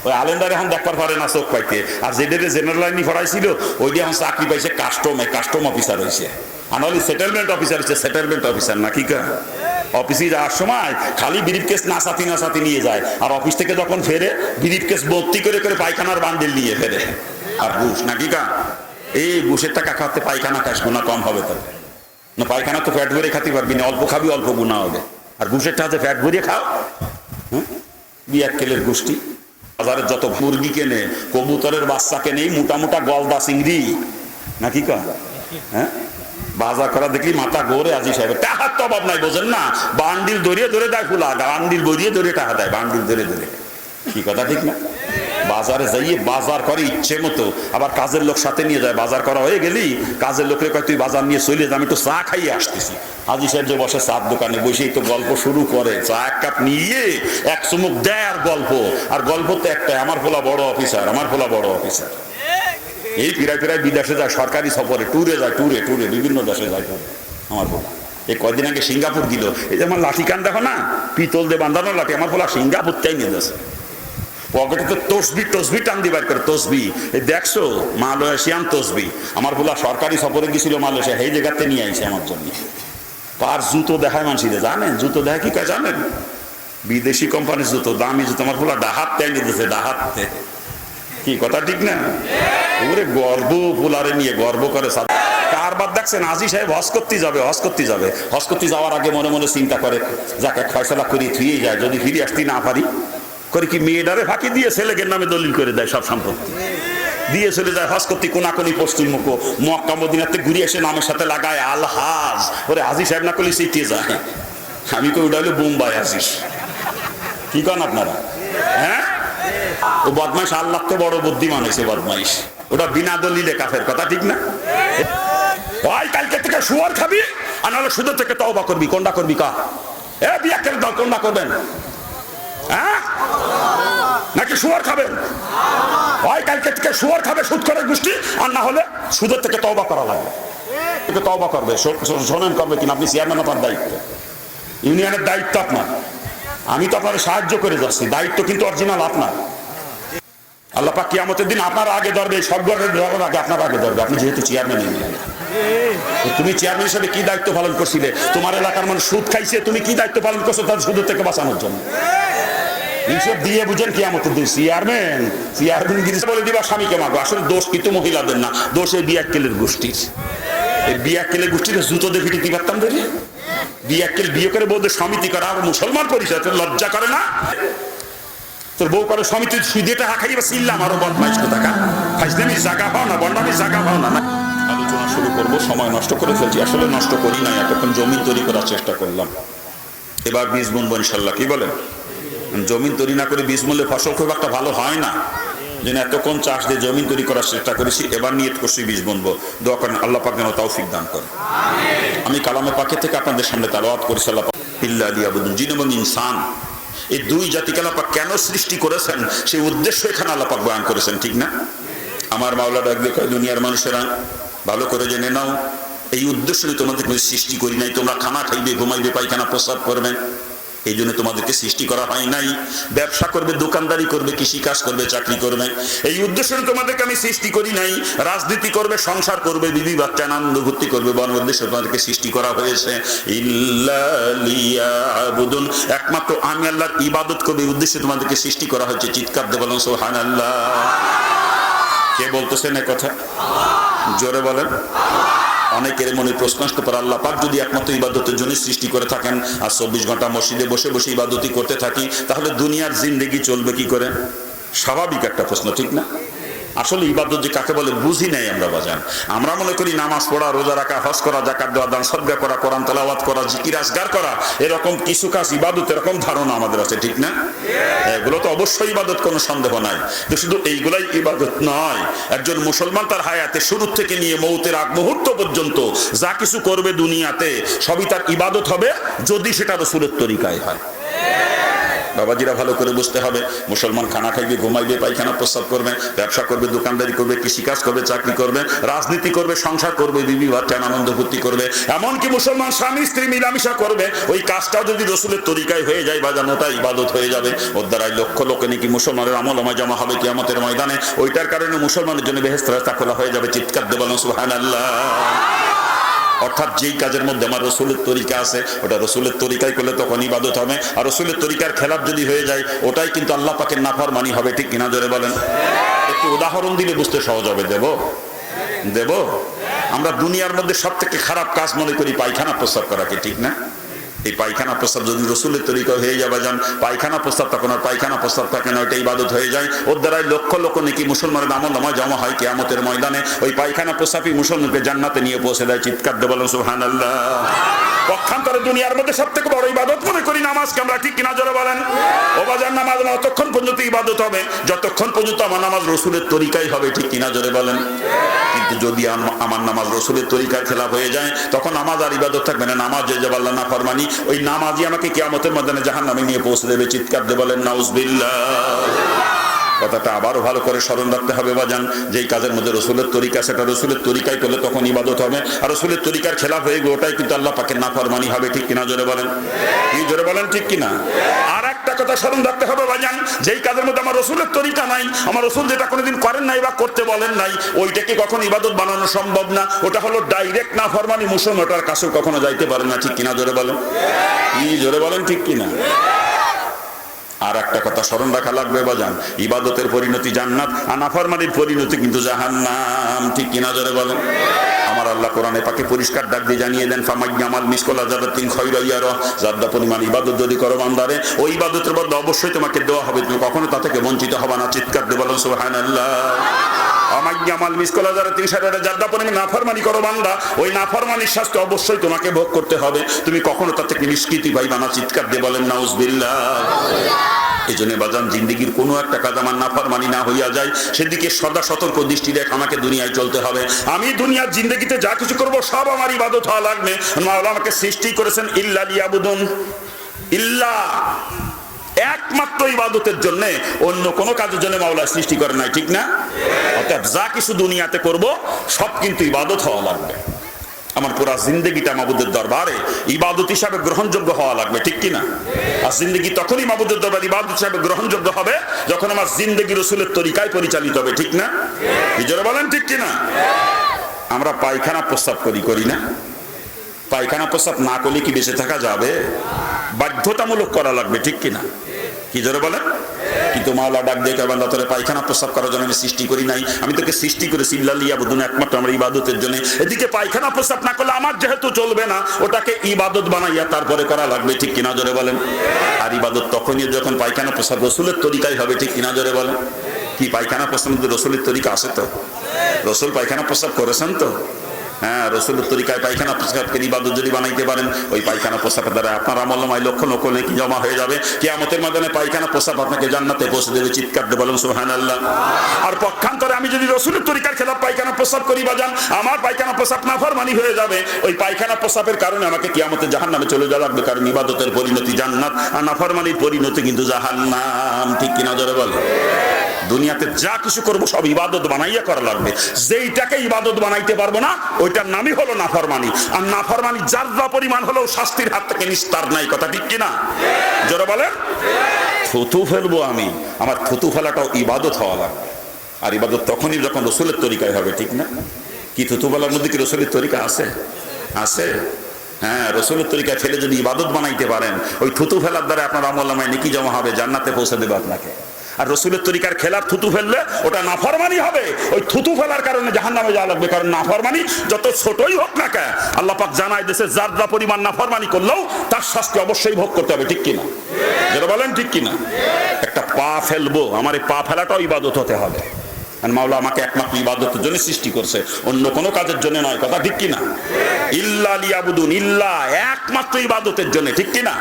ওই আলেন্ডার এখন দেখবার পারে না চোখ পাইতে, আর যেটা জেনারেল লাইনে পড়াইছিল ওইটা এখন চাকরি পাইছে কাস্টম অফিসার হয়েছে, আর নাহলে সেটেলমেন্ট অফিসার হচ্ছে সেটেলমেন্ট অফিসার না কি কা। অফিসে যাওয়ার সময় খালি ব্রিফ কেস নাচাতি নিয়ে যায়, আর অফিস থেকে যখন ফেরে ব্রিফ কেস ভর্তি করে করে পায়খানার বান্ডিল নিয়ে ফেরে। আর ঘুষ নাকি কা, এই ঘুষের টাকা খাওয়াতে পায়খানা খাস, গুণা কম হবে তবে না। পায়খানা তো ফ্যাট ভরে খাতে পারবি না, অল্প খাবি অল্প গুণা হবে। আর ঘুষের টাকাতে ফ্যাট ভরিয়ে খাও, বিয়াক্কেলের গোষ্ঠী। বাজারে যত মুরগি কেনে, কবুতরের বাচ্চা কেনে, মোটা মোটা গলদা চিংড়ি নাকি কা, হ্যাঁ বাজার করা দেখলি মাথা গোরে আজি সাহেব। টাকার তো অভাব নাই, বোঝেন না, বান্ডিল ধরিয়ে ধরে দেয় ফুলা, বান্ডিল ধরিয়ে ধরে টাকা দেয়, বান্ডিল ধরে ধরে। কি কথা ঠিক না? বাজারে যাইয়ে বাজার করে ইচ্ছে মতো, আবার কাজের লোক সাথে নিয়ে যায়। বাজার করা হয়ে গেলি কাজের লোকের কয় তুই বাজার নিয়ে চলে যা, আমি একটু চা খাইয়ে আসতেছি। আজি সাহেব যে বসে চার দোকানে বসেই তো গল্প শুরু করে, চা এক কাপ নিয়ে এক চুমুক দেয় আর গল্প। আর গল্প তো একটাই, আমার পোলা বড় অফিসার, আমার পোলা বড় অফিসার। এই ফিরায় বিদেশে যায়, সরকারি সফরে ট্যুরে যায়, ট্যুরে বিভিন্ন দেশে যায় আমার পোলা। এই কয়দিন আগে সিঙ্গাপুর গেল। এই যে আমার লাঠি কান দেখো না, পিতল দিয়ে বাঁধানো লাঠি, আমার পোলা সিঙ্গাপুর তাই নিয়ে যাচ্ছে। পকেটে তো তসবি টান দিবার করে, তসবি এই দেখছো মালয়েশিয়ান তসবি। আমার পোলা সরকারি সফরে গেছিল মালয়েশিয়া, এই জায়গাতে নিয়ে আইছে আমার জন্য। পার জুতো দেখায় মানুষের, জানেন জুতো দেখায় কি কয় জানেন? বিদেশি কোম্পানির জুতো, দামি জুতো। আমার পোলা ডাহাত তাই নিয়ে দিয়েছে, ডাহাতে। কি কথা ঠিক না? ওরে গর্ব, পোলারে নিয়ে গর্ব করে। কারবার দেখছেন আজি সাহেব হজ করতে যাবে, হজ করতে যাওয়ার আগে মনে মনে চিন্তা করে, যাকে ফয়সলা করি থুয়ে যায়, যদি ফিরে আসতে না পারি করে কি মেয়েটারে ফাঁকি দিয়ে ছেলেকে নামে দলিল করে দেয়, সব সম্পত্তি দিয়ে চলে যায় হজ করতে কোনাকুনি পশ্চিমমুখ। মক্কা মদিনাতে ঘুরে এসে নামের সাথে লাগায় আল হাজ। ওরে হাজি সাহেব না করলে সিটিয়ে যায়। আমি কই ওটা হলো বোম্বাই আসিস। কি কন আপনারা? হ্যাঁ, ও বদমাইশ আল্লাহ তো বড় বুদ্ধিমান হয়েছে বদমাইশ। ওটা বিনা দলিলে কাফের, কথা ঠিক না? ভাই কালকে থেকে শুয়ার খাবি, আর নাহলে সুদের থেকে তওবা করবি। কোনটা করবি কা? এ বিয়া করে দাও, কোনটা করবেন? হ্যাঁ, নাকি শুয়ার খাবেন? ভাই কালকে থেকে শুয়ার খাবে, সুদ করে গোষ্ঠী, আর না হলে সুদের থেকে তওবা করা লাগবে। তওবা করবে, শোনেন করবে কিনা? আপনি চেয়ারম্যান, আপনার দায়িত্ব, ইউনিয়নের দায়িত্ব আপনার। আমি তো আপনাদের সাহায্য করে যাচ্ছি, দায়িত্ব কিন্তু অরিজিনাল আপনার। আল্লাহ পাক কিয়ামতের দিন আপনার আগে ধরবে, সব ধরার আগে আপনার আগে ধরবে। আপনি যেহেতু চেয়ারম্যান, তুমি চেয়ারম্যান হিসেবে কি দায়িত্ব পালন করছিলে? তোমার এলাকার মানুষ সুদ খাইছে, তুমি কি দায়িত্ব পালন করছো তার সুদ থেকে বাঁচানোর জন্য? এইসব দিয়ে বুঝেন কিয়ামতের দিন চেয়ারম্যান বলে দিবা স্বামীকে মাগো। আসলে দোষ কিন্তু মহিলাদের না, দোষ এই বিয়াক্কেলের গোষ্ঠীর। এই বিয়াক্কেলের গোষ্ঠীর জুতো দেখে দিতে পারতাম ধরে। বিয়াক্কেল বিয়ে করে বউদের সমিতি করা, আর মুসলমান পরিচয়, লজ্জা করে না? তোর বউ করে সমিতি সুদে টাকা খাইবা চিল্লাম, আরো বদমাইশ কোথাকার। ফাইজলামি জায়গা পাও না, বন্ডামি জায়গা পাও না। আলোচনা শুরু করবো, সময় নষ্ট করে ফেলছি। আসলে নষ্ট করি নাই, এতক্ষণ জমিন তৈরি করার চেষ্টা করলাম। এবার বীজ বুনবো ইনশাল্লাহ। কি বলেন? জমিন তৈরি না করে বীজ বুনলে ফসল খুব একটা ভালো হয় না। যেন এতক্ষণ চাষ দিয়ে জমিন তৈরি করার চেষ্টা করেছি, এবার নিয়ত করছি বীজ বুনবো। দোয়া করেন আল্লাহ পাক যেন তৌফিক দান করেন। আমি কালামে পাকে থেকে আপনাদের সামনে তেলাওয়াত করেছি, আল্লাহ পাক ইল্লা লিয়াবুদুন, জিন এবং ইনসান এই দুই জাতিকে আল্লাহ পাক কেন সৃষ্টি করেছেন সেই উদ্দেশ্য এখানে আল্লাহ পাক বয়ান করেছেন, ঠিক না? আমার মাওলা ডাক দিয়ে কয়, দুনিয়ার মানুষেরা ভালো করে জেনে নাও, এই উদ্দেশ্য তোমাদের সৃষ্টি করি নাই। তোমরা খানা খাইবে, ঘুমাইবে, পায়খানা প্রস্রাব করবে, এই জন্য তোমাদেরকে সৃষ্টি করা হয় নাই। ব্যবসা করবে, দোকানদারি করবে, কৃষিকাজ করবে, চাকরি করবে, এই উদ্দেশ্যে তোমাদেরকে আমি সৃষ্টি করি নাই। রাজনীতি করবে, সংসার করবে, বিবি বাচ্চা আনন্দ ভর্তি করবে, বড় উদ্দেশ্যে তোমাদেরকে সৃষ্টি করা হয়েছে। ইল্লা লিয়াবুদুন, একমাত্র আমি আল্লাহর ইবাদত করবে উদ্দেশ্যে তোমাদেরকে সৃষ্টি করা হয়েছে। চিৎকার দিয়ে বলেন সুবহানাল্লাহ। কে বলতেছেন এ কথা? জোরে বলেন। অনেকের মনে প্রশ্ন আসতে পারে, আল্লাহ পাক যদি একমাত্র ইবাদতের জন্য সৃষ্টি করে থাকেন, আর 24 ঘন্টা মসজিদে বসে বসে ইবাদতি করতে থাকি, তাহলে দুনিয়ার জিন্দেগি চলবে কি করে? স্বাভাবিক একটা প্রশ্ন, ঠিক না? আসলে ইবাদত যে কাকে বলে বুঝি নাই আমরা বাজান। আমরা মনে করি নামাজ পড়া, রোজা রাখা, হজ করা, যাকাত দেওয়া, দান সদকা করা, কোরআন তেলাওয়াত করা, জিকির আজগার করা, এরকম কিছু কাজ ইবাদত, এরকম ধারণা আমাদের আছে, ঠিক না? এগুলো তো অবশ্যই ইবাদত, কোনো সন্দেহ নাই। তো শুধু এইগুলাই ইবাদত নয়। একজন মুসলমান তার হায়াতে শুরু থেকে নিয়ে মৌতের আগ মুহূর্ত পর্যন্ত যা কিছু করবে দুনিয়াতে সবই তার ইবাদত হবে, যদি সেটা রাসূলের তরিকায় হয়। বাবাজিরা ভালো করে বুঝতে হবে, মুসলমান খানা খাইবে, ঘুমাইবে, পায়খানা প্রস্রাব করবে, ব্যবসা করবে, দোকানদারি করবে, কৃষিকাজ করবে, চাকরি করবে, রাজনীতি করবে, সংসার করবে, বিবি বাচ্চান আনন্দ ফুর্তি করবে, এমনকি মুসলমান স্বামী স্ত্রী মিলামিশা করবে। ওই কাজটাও যদি রসুলের তরিকায় হয়ে যায় বাজান, ওটা ইবাদত হয়ে যাবে। ওর দ্বারাই লক্ষ লোকে নাকি মুসলমানের আমলনামায় জমা হবে কিয়ামতের ময়দানে। ওইটার কারণে মুসলমানের জন্য বেহেশতের রাস্তা খোলা হয়ে যাবে। চিৎকার দিয়ে বলেন সুবহানাল্লাহ। অর্থাৎ যেই কাজের মধ্যে আমার রসুলের তরিকা আছে, ওটা রসুলের তরিকায় করলে তখন ইবাদত হবে। আর রসুলের তরিকার খেলাফ যদি হয়ে যায়, ওটাই কিন্তু আল্লাহ পাকের নাফরমানি হবে। ঠিক কিনা জোরে বলেন? একটু উদাহরণ দিলে বুঝতে সহজ হবে। দেব আমরা দুনিয়ার মধ্যে সব থেকে খারাপ কাজ মনে করি পায়খানা প্রস্রাব করাকে, ঠিক না? এই পায়খানা প্রস্রাব যদি রসুলের তরিকা হয়ে যাবে যান, পায়খানা প্রস্রাব তখন আর পায়খানা প্রস্রাব থাকে না, ওইটা ইবাদত হয়ে যায়। ওর দ্বারাই লক্ষ লক্ষ নাকি মুসলমানের আমলনামায় জমা হয় কিয়ামতের ময়দানে। ওই পায়খানা প্রস্রাবই মুসলমানকে জান্নাতে নিয়ে পৌঁছে দেয়। চিৎকার দিয়ে বলেন সুবহানাল্লাহ। পক্ষান্তরে দুনিয়ার মধ্যে সব থেকে বড় ইবাদত মনে করি নামাজকে আমরা, ঠিক কিনা জোরে বলেন? ও বাজার নামাজ অতক্ষণ পর্যন্ত ইবাদত হবে যতক্ষণ পর্যন্ত আমার নামাজ রসুলের তরিকাই হবে। ঠিক কিনা জোরে বলেন? কিন্তু যদি আমার নামাজ রসুলের তরিকার খেলাফ হয়ে যায়, তখন নামাজ আর ইবাদত থাকবে না। নামাজ যে আল্লাহ নাফরমানি, ওই নামাজই আমাকে কিয়ামতের ময়দানে জাহান্নামে নিয়ে পৌঁছে দেবে। চিৎকার দিয়ে বলেন নাউজুবিল্লাহ। কথাটা আবারও ভালো করে স্মরণ রাখতে হবে বাজান, যেই কাজের মধ্যে রসুলের তরিকা, সেটা রসুলের তরিকায় করলে তখন ইবাদত হবে। আর রসুলের তরিকার খেলাফ হয়ে গেলে ওটাই কিন্তু আল্লাহ পাকের নাফরমানি হবে। ঠিক কিনা জোরে বলেন? কি জোরে বলেন? ঠিক কিনা? আর একটা কথা স্মরণ রাখতে হবে বাজান, যেই কাজের মধ্যে আমার রসুলের তরিকা নাই, আমার রসুল যেটা কোনোদিন করেন নাই বা করতে বলেন নাই, ওইটাকে কখন ইবাদত বানানো সম্ভব না। ওটা হলো ডাইরেক্ট নাফরমানি। মুসলমান ওটার কাছেও কখনো যাইতে পারে না। ঠিক কিনা জোরে বলেন? কি জোরে বলেন? ঠিক কিনা? আর একটা কথা স্মরণ রাখা লাগবে বাজান, ইবাদতের পরিণতি জান্নাত, আর নাফরমানির পরিণতি কিন্তু জাহান্নাম। ঠিক কিনা জোরে বলেন? আমার আল্লাহ কোরআনে পাকে পরিষ্কার ডাক দিয়ে জানিয়ে দেন, ফামাইয়ামাল মিসকালা যারাতিন খায়রান ইয়ারা, যারা পরিমাণ ইবাদত যদি করো বান্দারে, ওই ইবাদতের বদলে অবশ্যই তোমাকে দেওয়া হবে, তুমি কখনো তা থেকে বঞ্চিত হবে না। চিৎকার দিয়ে বলেন সুবহানাল্লাহ। আমাইয়ামাল মিসকালা যারাতিন শাররা, যারা পরিমাণ নাফরমানি করো বান্দা, ওই নাফরমানির শাস্তি অবশ্যই তোমাকে ভোগ করতে হবে, তুমি কখনো তা থেকে নিষ্কৃতি পাইবা না। চিৎকার দিয়ে বলেন নাউজুবিল্লাহ। এই জন্য বাজান, জিন্দেগির কোনো একটা কাজ আমার নাফরমানি না হইয়া যায়, সেদিকে সদা সতর্ক দৃষ্টি রেখে আমাকে দুনিয়ায় চলতে হবে। আমি দুনিয়ার জিন্দেগিতে যা কিছু করব সব আমার ইবাদত হওয়া লাগবে। মাওলা আমাকে সৃষ্টি করেছেন ইল্লা লিয়াবুদুন, ইল্লা একমাত্র ইবাদতের জন্য, অন্য কোনো কাজের জন্য মাওলা সৃষ্টি করে নাই। ঠিক না? অর্থাৎ যা কিছু দুনিয়াতে করব সব কিন্তু ইবাদত হওয়া লাগবে। আমার পুরা জিন্দেগিটা মাবুদের দরবারে ইবাদত হিসাবে গ্রহণযোগ্য হওয়া লাগবে। ঠিক কিনা? আর জিন্দেগি তখনই মাবুদের দরবারে ইবাদত হিসাবে গ্রহণযোগ্য হবে যখন আমার জিন্দেগি রসুলের তরিকায় পরিচালিত হবে। ঠিক না? নিজেরা বলেন ঠিক কিনা? আমরা পায়খানা প্রস্রাব করি না? পায়খানা প্রস্রাব না করলে কি বেঁচে থাকা যাবে? বাধ্যতামূলক করা লাগবে। ঠিক কিনা? কি জোরে বলেন? কিন্তু মাওলা ডাক দিয়ে বান্দা, তোরে পায়খানা প্রস্রাব করার জন্য আমি সৃষ্টি করি নাই, আমি তোকে সৃষ্টি করেছি ইল্লা লিয়াবুদুন, একমাত্র আমার ইবাদতের জন্য। এদিকে পায়খানা প্রস্রাব না করলে আমার যেহেতু চলবে না, ওটাকে ইবাদত বানাইয়া তারপরে করা লাগবে। ঠিক কিনা জোরে বলেন? আর ইবাদত তখনই যখন পায়খানা প্রস্রাব রসুলের তরিকায় হবে। ঠিক কিনা জোরে বলেন? কি পায়খানা প্রস্রাব রসুলের তরিকা আছে তো? রসুল পায়খানা প্রস্রাব করেছেন তো? হ্যাঁ, রসুলের তরিকায় পায়খানা প্রস্রাবকে ইবাদত যদি বানাইতে পারেন, ওই পায়খানা প্রস্রাবের দ্বারা আপনার আমলনামায় লক্ষ লক্ষ নেকি জমা হয়ে যাবে। কিয়ামতের ময়দানে পায়খানা প্রস্রাব আপনাকে জান্নাতে পৌঁছে দেবে। চিৎকার দিয়ে বলেন সুবহানাল্লাহ। আর পক্ষান্তরে আমি যদি রসুলের তরিকার খেলাফ পায়খানা প্রস্রাব করি বাজান, আমার পায়খানা প্রস্রাব নাফরমানি হয়ে যাবে। ওই পায়খানা প্রস্রাবের কারণে আমাকে কিয়ামতে জাহান্নামে চলে যাওয়া লাগবে, কারণ ইবাদতের পরিণতি জান্নাত আর নাফরমানির পরিণতি কিন্তু জাহান্নাম। ঠিক কিনা জোরে বলেন? দুনিয়াতে যা কিছু করবো সব ইবাদত বানাইয়া করা লাগবে। যেইটাকে ইবাদত বানাইতে পারবো না, ওইটার নামই হলো নাফরমানি। আর নাফরমানি যারা পরিমাণ হলেও শাস্তির হাত থেকে নিস্তার নাই। কথা ঠিক কিনা? জোরে বলেন। থুতু ফেলবো আমি, আমার থুতু ফেলাটাও ইবাদত হওয়া লাগবে। আর ইবাদত তখনই যখন রসুলের তরিকায় হবে। ঠিক না? কি থুতু ফেলার মধ্যে কি রসুলের তরিকা আছে? আছে। হ্যাঁ, রসুলের তরিকায় ফেলে যদি ইবাদত বানাইতে পারেন, ওই থুতু ফেলার দ্বারা আপনার আমলনামায় নেকি জমা হবে, জান্নাতে পৌঁছে দেবে আপনাকে। আর রসুলের তরিকার খেলাফ থুতু ফেললে ওটা নাফরমানি হবে। ওই থুতু ফেলার কারণে জাহান্নামে যাওয়া লাগবে, কারণ নাফরমানি যত ছোটই হোক না কেন, আল্লাহ পাক জানায় দেশে যার পরিমাণ নাফরমানি করলেও তার শাস্তি অবশ্যই ভোগ করতে হবে। ঠিক কিনা? যেটা বলেন ঠিক কিনা? একটা পা ফেলবো, আমার এই পা ফেলাটাও ইবাদত হতে হবে। আর মাওলা আমাকে একমাত্র ইবাদতের জন্য সৃষ্টি করছে, অন্য কোনো কাজের জন্য নয়। কথা ঠিক কিনা? ইল্লা লিয়াবুদুন, ইল্লা একমাত্র ইবাদতের জন্য। ঠিক কিনা?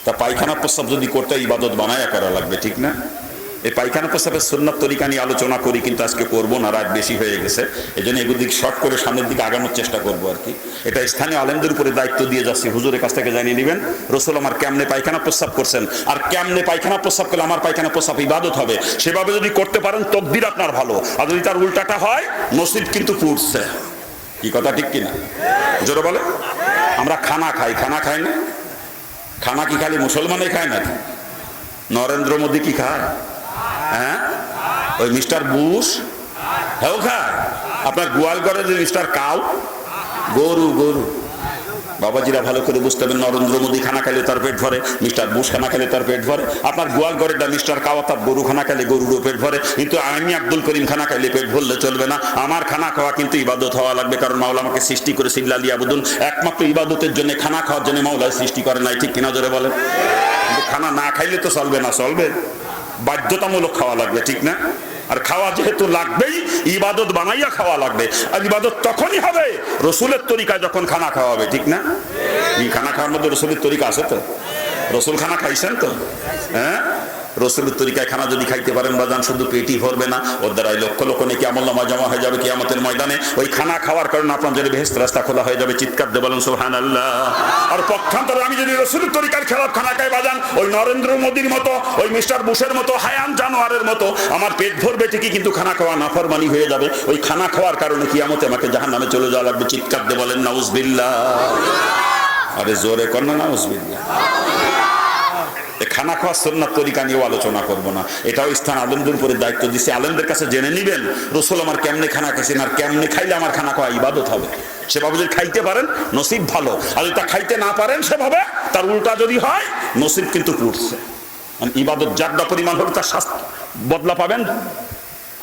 তা পায়খানা প্রস্রাব যদি করতে ইবাদত বানায়া করা লাগবে। ঠিক না? এই পায়খানা প্রস্রাবের সুন্নাত তরিকা নিয়ে আলোচনা করি, কিন্তু আজকে করবো না, রাত বেশি হয়ে গেছে। এই জন্য এগুলো দিক শর্ট করে সামনের দিকে আগানোর চেষ্টা করবো আর কি। এটা স্থানীয় আলেমদের উপরে দায়িত্ব দিয়ে যাচ্ছি, হুজুরের কাছ থেকে জানিয়ে নেবেন রসুল আমার কেমনে পায়খানা প্রস্রাব করছেন, আর কেমনে পায়খানা প্রস্রাব করলে আমার পায়খানা প্রস্রাব ইবাদত হবে, সেভাবে যদি করতে পারেন তকদির আপনার ভালো, আর যদি তার উল্টাটা হয় নসিব কিন্তু পুড়ছে। কি কথা ঠিক কিনা? জোরে বলে। আমরা খানা খাই, খানা খাই না? খানা কি খালি মুসলমানে খায় নাকি? নরেন্দ্র মোদী কি খায়? হ্যাঁ, ওই মিস্টার বুশ হ্যাঁ খায়। আপনার গোয়ালঘরের যে মিস্টার কাউ, গরু গরু বাবাজিরা ভালো করে বুঝতে হবে, নরেন্দ্র মোদী খানা খেলে তার পেট ভরে, মিস্টার বুশ খানা খেলে তার পেট ভরে। আপনার গোয়ালঘরেরটা মিস্টার কাউ তার গরু খানা খেলে গরুরও পেট ভরে, কিন্তু আমি আব্দুল করিম খানা খাইলে পেট ভরলে চলবে না। আমার খানা খাওয়া কিন্তু ইবাদত হওয়া লাগবে, কারণ মাওলা আমাকে সৃষ্টি করে সিল্লালি আবুদুন, একমাত্র ইবাদতের জন্য, খানা খাওয়ার জন্য মাওলা সৃষ্টি করে নাই। ঠিক কিনা জোরে বলেন? কিন্তু খানা না খাইলে তো চলবে না, চলবে বাধ্যতামূলক খাওয়া লাগবে, ঠিক না? আর খাওয়া যেহেতু লাগবেই, ইবাদত বানাইয়া খাওয়া লাগবে। আর ইবাদত তখনই হবে রসুলের তরিকায়, যখন খানা খাওয়া হবে, ঠিক না? এই খানা খাওয়ার মধ্যে রসুলের তরিকা আছে তো? রসুল খানা খাইছেন তো? হ্যাঁ, রসুলের তরিকায় খানা যদি খাইতে পারেন বাজান, শুধু পেটই ভরবে না, ওর দ্বারাই লক্ষ লক্ষ নেকি আমলনামা জমা হয়ে যাবে কিয়ামতের ময়দানে। ওই খানা খাওয়ার কারণে আপনার যদি বেহেশত রাস্তা খোলা হয়ে যাবে, চিৎকার দিয়ে বলেন সুবহানাল্লাহ। আর পক্ষান্তরে আমি যদি রসুলের তরিকার খেলাফ খানা খাই বাজান, ওই নরেন্দ্র মোদীর মতো, ওই মিস্টার বুশের মতো, হায়ান জানোয়ারের মতো, আমার পেট ভরবে ঠিকই, কিন্তু খানা খাওয়া নাফরমানি হয়ে যাবে। ওই খানা খাওয়ার কারণে কিয়ামতে আমাকে জাহান্নামে চলে যাওয়া লাগবে। চিৎকার দিয়ে বলেন নাউজুবিল্লাহ। আরে জোরে কর না নাউজুবিল্লাহ। খানা খাওয়ার সুন্নাত তরিকা নিয়েও আলোচনা করবো না, এটাও স্থান আলেমদের উপরে দায়িত্ব দিচ্ছে। আলেমদের কাছে জেনে নিবেন রসুল আমার কেমনে খানা খাইছেন, আর কেমনে খাইলে আমার খানা খাওয়া ইবাদত হবে। সেভাবে যদি খাইতে পারেন নসিব ভালো, আর যদি তা খাইতে না পারেন সেভাবে, তার উল্টা যদি হয় নসিব কিন্তু পুড়ছে। ইবাদত যার পরিমাণ হলে তার শাস্তি বদলা পাবেন,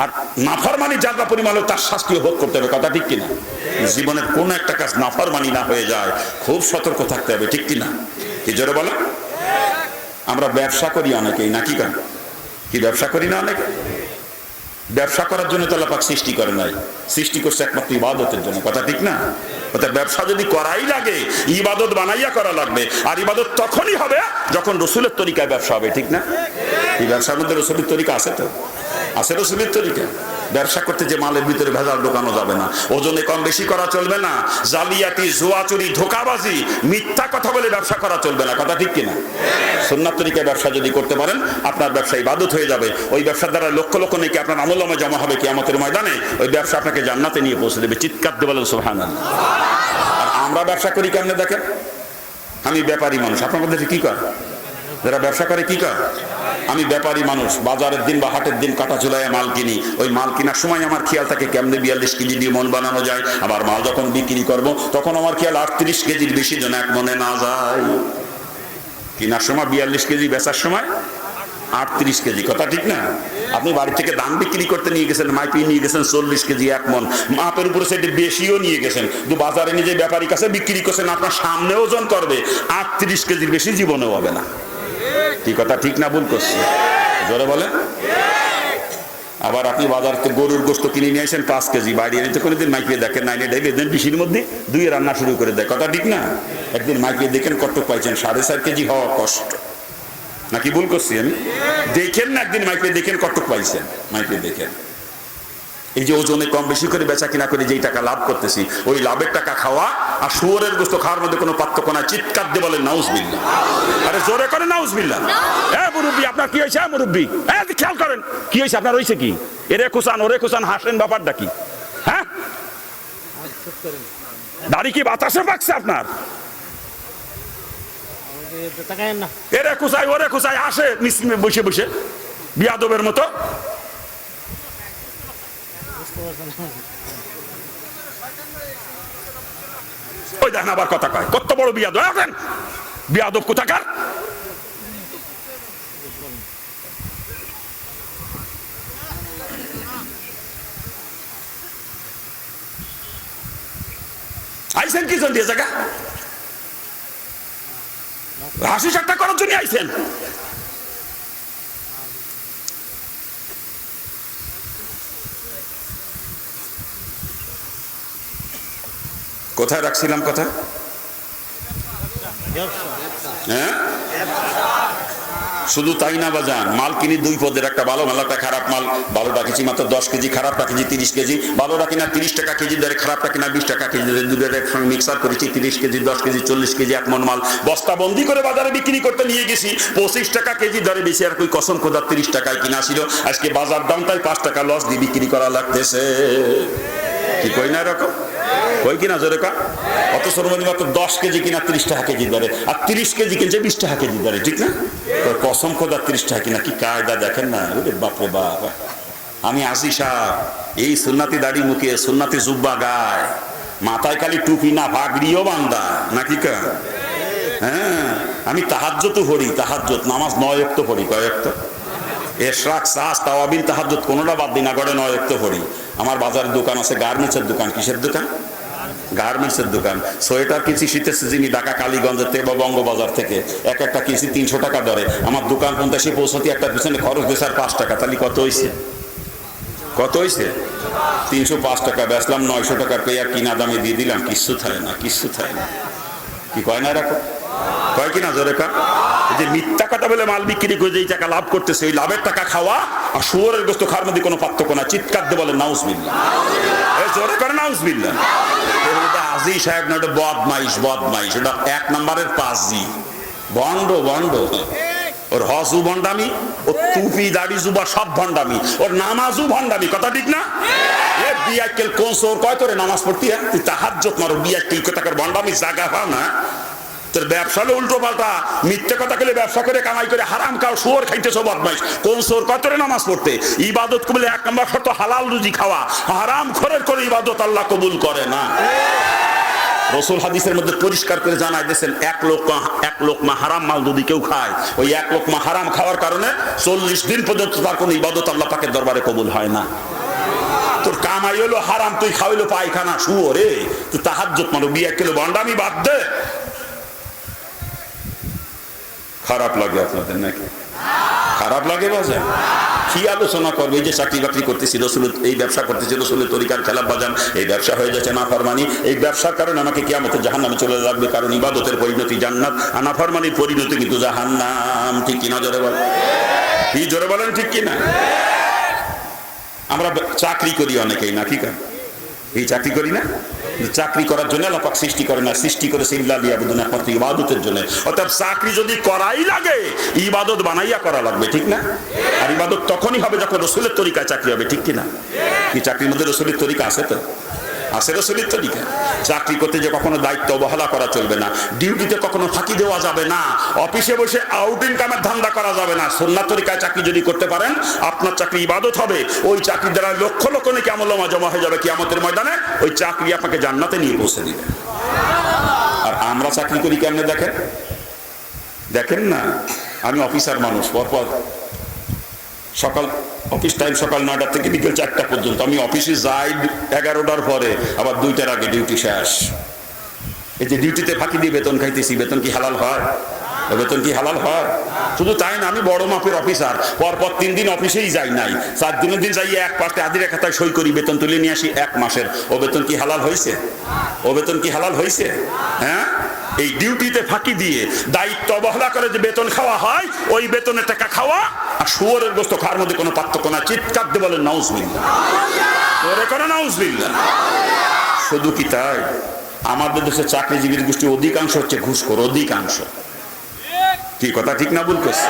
আর নাফরমানি যার পরিমাণ হলে তার শাস্তিও ভোগ করতে হবে। কথা ঠিক কিনা? জীবনের কোন একটা কাজ নাফরমানি না হয়ে যায়, খুব সতর্ক থাকতে হবে, ঠিক কিনা? কি জোরে বলো? আমরা ব্যবসা করি অনেকেই, নাকি কেন? কি ব্যবসা করি না অনেকে? ব্যবসা করার জন্য তো আল্লাহ পাক সৃষ্টি করে নাই, সৃষ্টি করছে একমাত্র ইবাদতের জন্য। কথা ঠিক না? অর্থাৎ ব্যবসা যদি করাই লাগে, ইবাদত বানাইয়া করা লাগবে। আর ইবাদত তখনই হবে যখন রসুলের তরিকায় ব্যবসা হবে, ঠিক না? এই ব্যবসার মধ্যে রসুলের তরিকা আছে তো? আছে রসুলের তরিকা। ব্যবসা করতে যে মালের ভিতরে ভেজাল ঢোকানো যাবে না, ওজনে কম বেশি করা চলবে না, জালিয়াতি, জুয়াচুরি, ধোঁকাবাজি, মিথ্যা কথা বলে ব্যবসা করা চলবে না। কথা ঠিক কিনা? সুন্নাত তরিকায় ব্যবসা যদি করতে পারেন, আপনার ব্যবসা ইবাদত হয়ে যাবে। ওই ব্যবসার দ্বারা লক্ষ লক্ষ নেকি আপনার আমলনামায় জমা হবে কিয়ামতের ময়দানে। ওই ব্যবসা আপনাকে জান্নাতে নিয়ে পৌঁছে দেবে। চিৎকার দিয়ে বলেন সুবহানাল্লাহ। আর আমরা ব্যবসা করি কেমনে দেখেন? আমি ব্যাপারী মানুষ, আপনার মধ্যে কি কর? যারা ব্যবসা করে কি কর? আমি ব্যাপারী মানুষ, বাজারের দিন বা হাটের দিন কাটা চুলায় মাল কিনি। ওই মাল কেনার সময় আমার খেয়াল থাকে কেমনে 42 কেজি দিয়ে মন বানানো যায়। আবার মাল যখন বিক্রি করব তখন আমার খেয়াল 38 কেজির বেশি যেন এক মনে না যায়। কেনার সময় 42 কেজি, বেচার সময় 38 কেজি। কথা ঠিক না? আপনি বাড়ি থেকে ধান বিক্রি করতে নিয়ে গেছেন, মাইপি নিয়ে গেছেন 40 কেজি এক মন, মাপের উপরে সেটি বেশিও নিয়ে গেছেন, কিন্তু বাজারে নিজে ব্যাপারীর কাছে বিক্রি করছেন, আপনার সামনে ওজন করবে 38 কেজির বেশি জীবনেও হবে না। কি কথা ঠিক না ভুল করছি? জোরে বলে। আবার আপনি বাজার থেকে গরুর গোশত কিনে নিয়ে আসেন 5 কেজি, বাইরে এনে কোনোদিন মাইপিয়ে দেখেন না, এনে ঢেলে দেন পিসির মধ্যে, দুই রান্না শুরু করে দেয়। কথা ঠিক না? একদিন মাইপিয়ে দেখেন কত পাইছেন, 4.5 কেজি হওয়া কষ্ট। নাকি ভুল করছি আমি? দেখেন না, একদিন মাইপিয়ে দেখেন কত পাইছেন, মাইপিয়ে দেখেন। এই যে ওজনে কম বেশি করে বেচা কিনা করে যেই টাকা লাভ করতেছি, ওই লাভের টাকা খাওয়া আর শুয়োরের গোশত খাওয়ার মধ্যে কোনো পার্থক্য নাই। চিৎকার দিয়ে বলেন নাউজুবিল্লাহ। আরে জোরে করে নাউজুবিল্লাহ। মুরব্বী আপনার কি হয়েছে? মুরব্বী খেয়াল করেন, কি হয়েছে আপনার? হয়েছে কি? এরে খুশান ওরে খুশান হাসেন, ব্যাপারটা কি? হ্যাঁ, দাড়ি কি বাতাসে পাকছে আপনার? এরে খুশাই ওরে খুশাই আসে মিসিমে বসে বসে বিয়াদবের মতো। ওই দেখেন আবার কথা কয়, কত বড় বিয়াদব! বিয়াদব কোথাকার! আইসেন কি জন্য দিয়ে জায়গা? হাসি ঠাট্টা করার জন্য আইসেন? কোথায় রাখছিলাম কথা? হ্যাঁ, শুধু তাই না বাজান, মাল কিনি দুই পদের, একটা ভালো মাল একটা খারাপ মাল। ভালোটা কিছি মাত্র 10 কেজি, খারাপটা কেজি 30 কেজি। ভালোটা কিনা 30 টাকা কেজি দরে, খারাপটা কিনা 20 টাকা কেজি দরে, দুটোর একসঙ্গে মিক্সার করেছি। 30 কেজি, 10 কেজি, 40 কেজি, 1 মণ মাল বস্তা বন্দি করে বাজারে বিক্রি করতে নিয়ে গেছি। 25 টাকা কেজি দরে বেশি, আর কই কসম খোদা 30 টাকায় কিনা ছিল। আজকে বাজার দামটাই 5 টাকা লস দিয়ে বিক্রি করা লাগতেছে। কি কই না এরকম? কই কিনা জোরে কা? অত সরমনি মাত্র 10 কেজি কিনা 30 টাকা কেজি দরে, আর 30 কেজি কিনছে 20 টাকা কেজি দরে, ঠিক না? কসম খোদা 30 টাকা কিনা, কি কায়দা দেখেন না। ওরে বাপরে বাপ। আমি আসি সাহেব, এই সুন্নাতি দাড়ি মুখে, সুন্নাতি জুব্বা গায়, মাথায় খালি টুপি না, ভাগড়িও বান্দা, নাকি কা? হ্যাঁ, আমি তাহাজ্জুদ পড়ি, তাহাজ্জুদ নামাজ 9 ওয়াক্ত পড়ি। কয় ওয়াক্ত? এশরাক, সাস, তাওয়াবিন, তাহাজ্জুদ কোনোটা বাদ দিই না, গড়ে 9 ওয়াক্ত পড়ি। আমার বাজারের দোকান আছে, গার্মেন্টসের দোকান। কিসের দোকান? গার্মেন্টসের দোকান। সোয়েটার কিনছি শীতের সিজনে ঢাকা কালীগঞ্জের থেকে বা বঙ্গবাজার থেকে, এক একটা কিনছি 300 টাকা দরে। আমার দোকান পর্যন্ত এসে পৌঁছতে একটা পিছনে খরচ দিয়েছে আর 5 টাকা। তাহলে কত হয়েছে? কত হয়েছে? 305 টাকা। বেচলাম 900 টাকা পেয়ে, আর কিনা দামে দিয়ে দিলাম। কিচ্ছু থাকে না, কিচ্ছু থাকে না। কি কয় না এরকম? কয় কিনা জোরে কা? যে মিথ্যা কথা বলে মাল বিক্রি করে যেই টাকা লাভ করতেছে, ওই লাভের টাকা খাওয়া আর শুয়োরের গোশত খাওয়ার মধ্যে কোনো পার্থক্য না। চিৎকার দিয়ে বলে নাউজুবিল্লাহ। জোরে করে নাউজুবিল্লাহ। আজি সাহেব না, ওটা বদমাইশ, বদমাইশ। ওটা 1 নম্বরের 5G বন্ড, বন্ড। ওর হজু ভণ্ডামি, ওর টুপি দাড়ি জুবা সব ভণ্ডামি, ওর নামাজও ভণ্ডামি। কথা ঠিক না? এ বিয়াক্কেল কোন সোর কয় তোরে নামাজ পড়তি? তুই তাহাজ্জুদ মারো, বিয়াক্কেল কথাকার ভণ্ডামি জায়গা পাও না। তোর ব্যবসা হলো উল্টো পাল্টা, মিথ্যে কথা বলে ব্যবসা করে কামাই করে হারাম খাও, শুয়োর খাইতেছো বদমাইশ। কোন সোর কয় তোরে নামাজ পড়তে? ইবাদত করলে 1 নম্বর শর্ত হালাল রুজি খাওয়া। হারাম খোরের করে ইবাদত আল্লাহ কবুল করে না। রাসূল হাদিসের মধ্যে পরিষ্কার করে জানাই দিয়েছেন, এক লোকমা হারাম মাল যদি কেউ খায়, ওই 1 লোকমা হারাম খাওয়ার কারণে 40 দিন পর্যন্ত তার কোনো ইবাদত আল্লাহ পাকের দরবারে কবুল হয় না। তোর কামাই হলো হারাম, তুই খাওয়াইলো পায়খানা, শুয়োরে। তুই তাহাজ্জুদ মারো, বিয়ে কিলো ভণ্ডামি বাদ দে। খারাপ লাগে আপনাদের নাকি? খারাপ লাগে বাজান? কি আলোচনা করবে? এই যে চাকরি বাকরি করতেছি, রসুল এই ব্যবসা করতেছি, রসুলের তরিকার খেলাফ বাজান, এই ব্যবসা হয়ে যাচ্ছে নাফরমানি। এই ব্যবসার কারণে আমাকে কিয়ামতে জাহান্নামে চলে লাগবে, কারণ ইবাদতের পরিণতি জান্নাত, আর নাফরমানির পরিণতি কিন্তু জাহান্নাম। ঠিক কিনা জোরে বলেন? কি জোরে বলেন ঠিক কিনা? আমরা চাকরি করি অনেকেই, নাকি কারণ এই চাকরি করি না? চাকরি করার জন্য আল্লাহ পাক সৃষ্টি করে না, সৃষ্টি করেছে ইল্লা লিয়াবুদুন, একমাত্র ইবাদতের জন্য। অর্থাৎ চাকরি যদি করাই লাগে, ইবাদত বানাইয়া করা লাগবে, ঠিক না? আর ইবাদত তখনই হবে যখন রসুলের তরিকায় চাকরি হবে, ঠিক কিনা? কি চাকরির মধ্যে রসুলের তরিকা আছে? তো আছে রসুলের তরিকা। চাকরি করতে যে কখনো দায়িত্ব অবহেলা করা চলবে না, ডিউটিতে কখনো ফাঁকি দেওয়া যাবে না, অফিসে বসে আউট ইনকামের ধান্দা করা যাবে না। সুন্নাত তরিকায় চাকরি যদি করতে পারেন, আপনার চাকরি ইবাদত হবে। ওই চাকরির দ্বারা লক্ষ লক্ষ নেকি আমল জমা হয়ে যাবে কিয়ামতের ময়দানে। ওই চাকরি আপনাকে জান্নাতে নিয়ে পৌঁছে দিবে। আর আমরা চাকরি করি কেমনে দেখেন? দেখেন না, আমি অফিসার মানুষ, পরপর সকাল অফিস টাইম সকাল 9টা থেকে বিকেল 4টা পর্যন্ত। আমি অফিসে যাই 11টার পরে, আবার 2টার আগে ডিউটি শেষ। এই যে ডিউটিতে ফাঁকি দিয়ে বেতন খাইতেছি, বেতন কি হালাল হয়? বেতন কি হালাল হয়? শুধু তাই না, আমি বড় মাপের অফিসার, পরপর 3 দিন অফিসেই যাই নাই, 4 দিনের দিন যাই 1 পাশে আদির খাতায় সই করি, বেতন তুলে নিয়ে আসি 1 মাসের। ও বেতন কি হালাল হয়েছে? ও বেতন কি হালাল হয়েছে? হ্যাঁ, এই ডিউটিতে ফাঁকি দিয়ে দায়িত্ব অবহেলা করে যে বেতন খাওয়া হয়, ওই বেতনের টাকা খাওয়া আর শুয়োরের গোশত খাওয়ার মধ্যে কোনো পার্থক্য না। চিৎকার দিয়ে বলেন নাউজুবিল্লাহ। ওরে করে নাউজুবিল্লাহ। শুধু কি তাই? আমাদের দেশে চাকরিজীবীর গোষ্ঠী অধিকাংশ হচ্ছে ঘুষখোর, অধিকাংশ। কি কথা ঠিক না? বলতেছে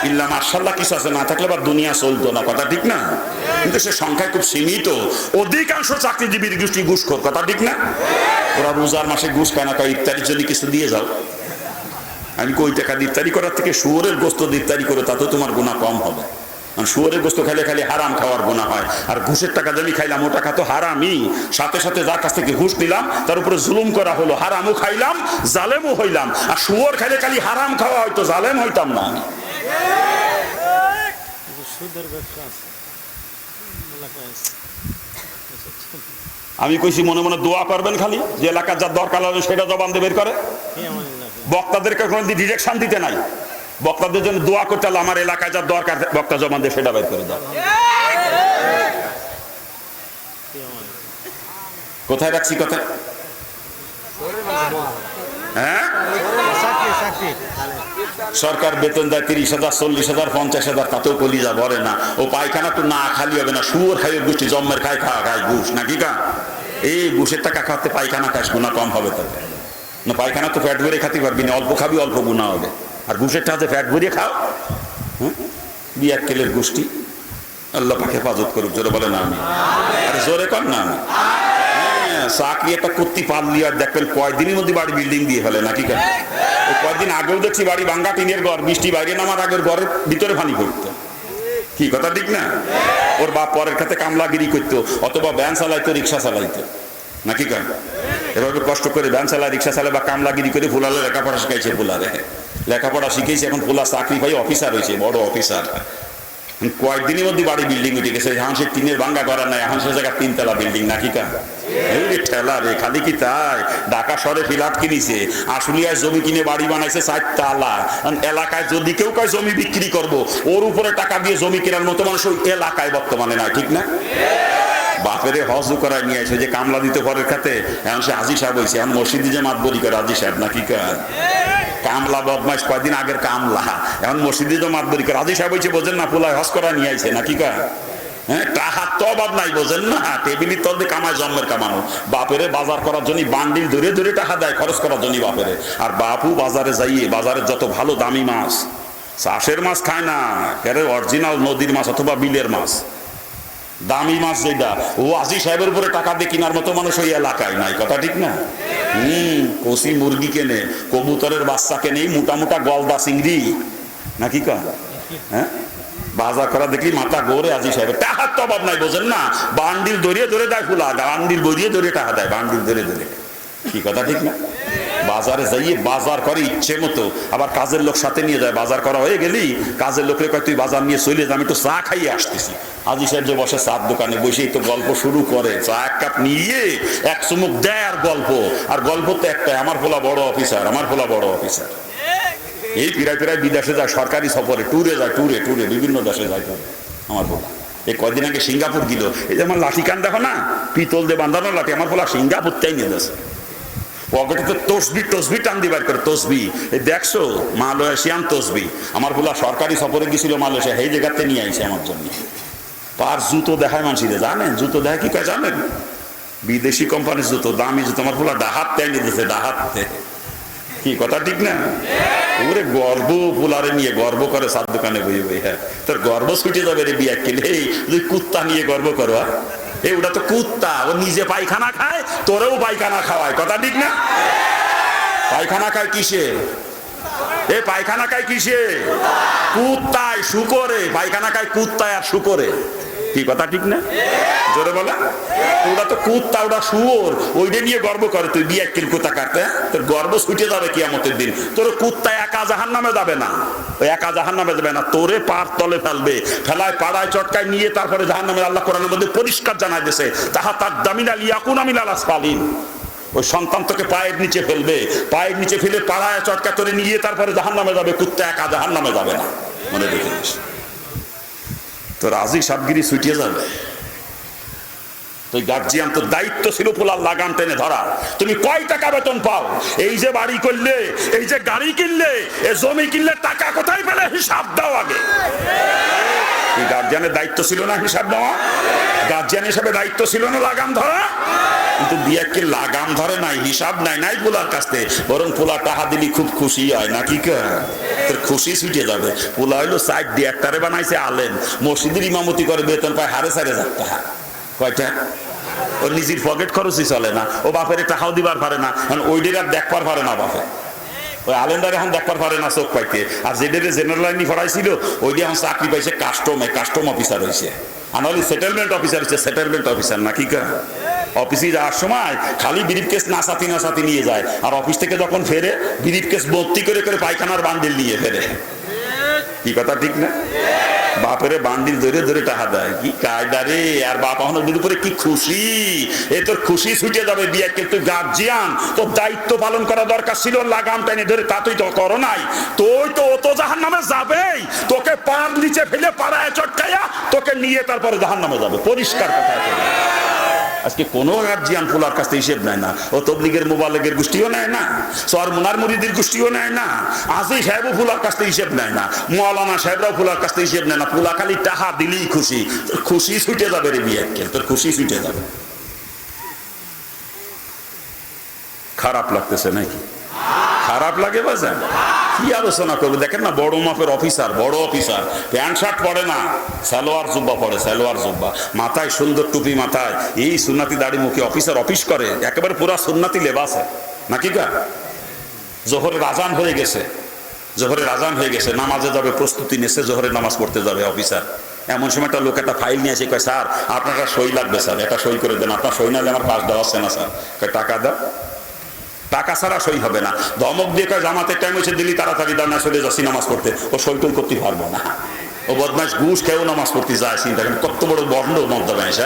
ইল্লা মাশাআল্লাহ কিছু আছে, না থাকলে বা দুনিয়া চলতো না। কথা ঠিক না? কিন্তু সে সংখ্যায় খুব সীমিত। অধিকাংশ চাকরিজীবীর গোষ্ঠী ঘুষখোর। কথা ঠিক না? ওরা রোজার মাসে ঘুষ খায় না, ইফতারির জন্য কিছু দিয়ে যাও। আমি কই টাকা ইফতারি করার থেকে শুয়োরের গোশত ইফতারি করে, তাতে তোমার গুনাহ কম হবে। শুয়োরের গোশত খাইলে খালি হারাম খাওয়ার গুনাহ হয়, আর ঘুষের টাকা জানি খাইলাম, ও টাকা তো হারামই। সাথে সাথে যার কাছ থেকে ঘুষ নিলাম তার উপরে জুলুম করা হলো, হারামও খাইলাম, জালেমও হইলাম। আর শুয়োর খাইলে খালি হারাম খাওয়া হয়তো, জালেম হইতাম না। আমি কইছি মনে মনে দোয়া করবেন, খালি যে এলাকার যার দরকার হবে সেটা জবান দিয়ে বের করে। বক্তাদেরকে কোনো ডিরেকশন দিতে নাই, বক্তাদের জন্য দোয়া করতে হলে আমার এলাকায় যার দরকার বক্তা জবান দিয়ে সেটা বের করে দাও। কোথায় রাখছি কথা? হ্যাঁ, সরকার বেতন দেয় 30,000, 40,000, 50,000, তাতেও কলিজা ভরে না। ও পায়খানা তো না খালি হবে না, শুয়োর খাই গোষ্ঠী জন্মের খায় খায় ঘুষ নাকি কা? এই ঘুষের টাকা খাওয়াতে পায়খানা খাস, গুণা কম হবে তাতে না? পায়খানা তো ফ্যাট ভরে খাতে পারবি না, অল্প খাবি অল্প গুণা হবে। আর ঘুষের টাকাতে ফ্যাট ভরিয়ে খাও, হ্যাঁ, বিয়াক্কেলের গোষ্ঠী। আল্লাহ পাকে হেফাজত করুক, জোরে বলে না আমি, আরে জোরে কর না আমি। চাকরি একটা করতে পারলি আর দেখবেন কয়দিনের মধ্যে বাড়ি বিল্ডিং দিয়ে ফেলে নাকি কেন? কয়েকদিন আগেও দেখছি বাড়ি ভাঙ্গা টিনের ঘর, বৃষ্টি বাইরে নামার আগের ঘরের ভিতরে পানি পড়তো। কি কথা ঠিক না? ওর বাপ পরের খাতে কামলাগিরি করতো, অথবা ভ্যান চালাইতো, রিক্সা চালাইতো নাকি কেন? এভাবে কষ্ট করে ভ্যান চালায়, রিক্সা চালায় বা কামলাগিরি করে ফুলালে লেখাপড়া শিখাইছে। ফুলারে লেখাপড়া শিখেছে, এখন ফুলা চাকরি পাই অফিসার হয়েছে, বড় অফিসার। কয়েকদিনের মধ্যে বাড়ি বিল্ডিং উঠে গেছে। এখন সে টিনের ভাঙ্গা করার নাই, এখন সে জায়গায় 3 তলা বিল্ডিং নাকি কা? ঠেলা রে, খালি কি তাই? ঢাকা শহরে ফ্ল্যাট কিনেছে, আশুলিয়ায় জমি কিনে বাড়ি বানাইছে 4 তলা। এলাকায় যদি কেউ কয় জমি বিক্রি করব, ওর উপরে টাকা দিয়ে জমি কেনার মতো মানুষ ওই এলাকায় বর্তমানে নাই, ঠিক না? বাপেরে হজ করায় নিয়ে আসে, যে কামলা দিতে পরের খাতে, এখন সে হাজি সাহেব হয়েছে, এখন মসজিদে যে মাতবরি করে হাজি সাহেব নাকি কা? কামলা বদমাইশ, কয়দিন আগের কামলা, এখন মসজিদে যে মাতবরি করে হাজি সাহেব হয়েছে, বোঝেন না? পোলায় হজ করা নিয়ে আসে নাকি কা? হ্যাঁ, টাহার তো অভাব নাই, বোঝেন না? টেবিলের তল দিয়ে কামায়, জন্মের কামানো। বাপেরে বাজার করার জন্য বান্ডিল ধরে ধরে টাকা দেয় খরচ করার জন্য বাপেরে। আর বাপু বাজারে যাইয়ে, বাজারের যত ভালো দামি মাছ, চাষের মাছ খায় না, অরিজিনাল নদীর মাছ অথবা বিলের মাছ, দামি মাছ যেটা, ও আজি সাহেবের উপরে টাকা দিয়ে কেনার মতো মানুষ ওই এলাকায় নাই, কথা ঠিক না? কষি মুরগি কেনে, কবুতরের বাচ্চা কেনে, মোটা মোটা গলদা চিংড়ি নাকি কা? হ্যাঁ, বাজার করা দেখলি মাথা গোরে আজি সাহেবের। টাকার তো অভাব নাই, বোঝেন না? বান্ডিল ধরিয়ে ধরে দেয় ফুলা, বান্ডিল ভরিয়ে ধরে টাকা দেয়, বান্ডিল ধরে ধরে। কি কথা ঠিক না? বাজারে যাইয়ে বাজার করে ইচ্ছে মতো, আবার কাজের লোক সাথে নিয়ে যায়। বাজার করা হয়ে গেলি কাজের লোকের কয় তুই বাজার নিয়ে চলে যা, আমি তো চা খাইয়ে আসতেছি। আজি সাহেব যে বসে চার দোকানে, বসেই তো গল্প শুরু করে, চা 1 কাপ নিয়ে 1 চুমুক দেয় আর গল্প। আর গল্প তো একটাই, আমার পোলা বড় অফিসার, আমার পোলা বড় অফিসার। এই পিরায় পিরায় বিদেশে যায়, সরকারি সফরে, ট্যুরে যায়, ট্যুরে ট্যুরে বিভিন্ন দেশে যায় আমার পোলা। এই কয়দিন আগে সিঙ্গাপুর গেল। এই যে আমার লাঠি কান দেখো না, পিতল দিয়ে বাঁধানো লাঠি, আমার পোলা সিঙ্গাপুর তাই নিয়ে যাচ্ছে। পকেটে তো তসবি টান দিবার করে, তসবি। এই দেখছো মালয়েশিয়ান তসবি। আমার পোলা সরকারি সফরে গেছিল মালয়েশিয়া, এই জায়গাতে নিয়ে আইছে আমার জন্য। পার জুতো দেখায় মানুষের, জানেন জুতো দেখায় কি কয় জানেন? বিদেশি কোম্পানির জুতো, দামি জুতো। আমার পোলা ডাহাত তাই নিয়ে দিয়েছে, ডাহাতে। কি কথা ঠিক না? ওরে গর্ব, পোলারে নিয়ে গর্ব করে সাত দোকানে বই বই। হ্যাঁ, তোর গর্ব ছুটে যাবে রে বিয়া কেলে। এই তুই কুত্তা নিয়ে গর্ব করো? এই ওটা তো কুত্তা, ও নিজে পায়খানা খায়, তোরেও পায়খানা খাওয়ায়, কথা ঠিক না? পায়খানা খায় কিসে? এ পায়খানা খায় কিসে? কুত্তায়, শুকরে। পায়খানা খায় কুত্তায় আর শুকরে। কি কথা ঠিক না? জোরে বলা। ওটা তো কুত্তা, ওটা শুয়োর, ওইটা নিয়ে গর্ব করে। তুই বিয়ে কিল কুত্তা কাটতে, তোর গর্ব ছুটে যাবে কিয়ামতের দিন। তোর কুত্তা একা জাহান্নামে যাবে না, ওই একা জাহান্নামে যাবে না, তোরে পার তলে ফেলবে, ফেলায় পাড়ায় চটকায় নিয়ে তারপরে জাহান্নামে। আল্লাহ কোরআনের মধ্যে পরিষ্কার জানায় দিয়েছে, তাহা তার দামিনাল ইয়াকুনা মিনাল আসফালিন। ওই সন্তান তোকে পায়ের নিচে ফেলবে, পায়ের নিচে ফেলে পাড়ায় চটকা করে নিয়ে তারপরে জাহান্নামে যাবে। কুত্তা একা জাহান্নামে যাবে না, মনে রেখেছিস। তোর আজি সাবগিরি ছুটিয়ে যাবে। তুই গার্জিয়ান, তোর দায়িত্ব ছিল পোলার লাগাম টেনে ধরা। তুমি কয় টাকা বেতন পাও? এই যে বাড়ি করলে, এই যে গাড়ি কিনলে, এই জমি কিনলে, টাকা কোথায় পেলে হিসাব দাও আগে। এই গার্জিয়ানের দায়িত্ব ছিল না হিসাব দেওয়া? গার্জিয়ান হিসাবে দায়িত্ব ছিল না লাগাম ধরা? কিন্তু বিয়াকে লাগাম ধরে নাই, হিসাব নাই, নাই পোলার কাছ থেকে। বরং পোলা টাকা দিলি খুব খুশি হয় নাকি কা? তোর খুশি ছুটে যাবে। পোলা হইলো সাইড দিয়ে একটারে বানাইছে আলেম, মসজিদের ইমামতি করে, বেতন পায় 4,500 টাকা। কয়টা? ওর নিজের পকেট খরচই চলে না, ও বাপের টাকাও দিবার পারে না, ওইদের আর দেখবার পারে না বাপে। ওই আলেন্দার এখন দেখবার পারে না চোখ পাইতে। আর যেদের জেনারেল লাইনে পড়াইছিল ওইটা এখন চাকরি পাইছে কাস্টম অফিসার হয়েছে। আর নাহলে সেটেলমেন্ট অফিসার হয়েছে, সেটেলমেন্ট অফিসার নাকি কা? অফিসে যাওয়ার সময় খালি ব্রিফ কেস নাচাতি নিয়ে যায়, আর অফিস থেকে যখন ফেরে ব্রিফ কেস ভর্তি করে করে পায়খানার বান্ডিল নিয়ে ফেরে। কি কথা ঠিক না? বাপেরে বান্ডিল ধরে ধরে টাকা দেয়। কি কায়দা রে! আর বাপ আমাদের উপরে কি খুশি! এ তোর খুশি ছুটে যাবে। বিয়ে কিন্তু গার্জিয়ান, তোর দায়িত্ব পালন করা দরকার ছিল, লাগাম টেনে ধরে, তা তুই তো করো নাই। তুই তো ও তো জাহান্নামে যাবেই, তোকে পার নিচে ফেলে পাড়ায় চটকাইয়া তোকে নিয়ে তারপরে জাহান্নামে যাবে। পরিষ্কার কথা। আজকে কোনো গার্জিয়ান পোলার কাছ থেকে হিসেব নেয় না। ও তবলিগের মোবালেগের গোষ্ঠীও নেয় না, সর মুনার মুরিদের গোষ্ঠীও নেয় না, আজি সাহেবও পোলার কাছ থেকে হিসেব নেয় না, মৌলানা সাহেবরাও পোলার কাছ থেকে হিসেব নেয় না। পোলা খালি টাহা দিলেই খুশি, খুশি ছুটে যাবে রে বিয়ে, তোর খুশি ছুটে যাবে। খারাপ লাগতেছে নাকি? খারাপ লাগে বাজান? কি আলোচনা করবো? দেখেন না, বড় মাপের অফিসার, বড় অফিসার প্যান্ট শার্ট পরে না, সালোয়ার জুব্বা পরে, সালোয়ার জুব্বা, মাথায় সুন্দর টুপি মাথায়, এই সুন্নাতি দাড়ি মুখে অফিসার অফিস করে, একেবারে পুরা সুন্নাতি লেবাস নাকি কা। জোহরের আজান হয়ে গেছে, জোহরের আজান হয়ে গেছে, নামাজে যাবে, প্রস্তুতি নিয়েছে, জোহরের নামাজ পড়তে যাবে অফিসার। এমন সময় একটা লোক একটা ফাইল নিয়ে এসে কয়, স্যার আপনার একটা সই লাগবে স্যার, একটা সই করে দেন, আপনার সই নাহলে আমার কাজ দেওয়া হচ্ছে না স্যার। টাকা দাও, টাকা ছাড়া সই হবে না। ধমক দিয়ে কয় জামাতের টাইম হয়েছে, দিল্লি তাড়াতাড়ি দাও, না চলে যাচ্ছি নামাজ পড়তে। ও সই টই করতে পারবো না। ও বদমাইশ ঘুষ খেয়েও নামাজ পড়তে যায়, চিন্তা করেন কত বড় বন্ড মদ্যপাইশ।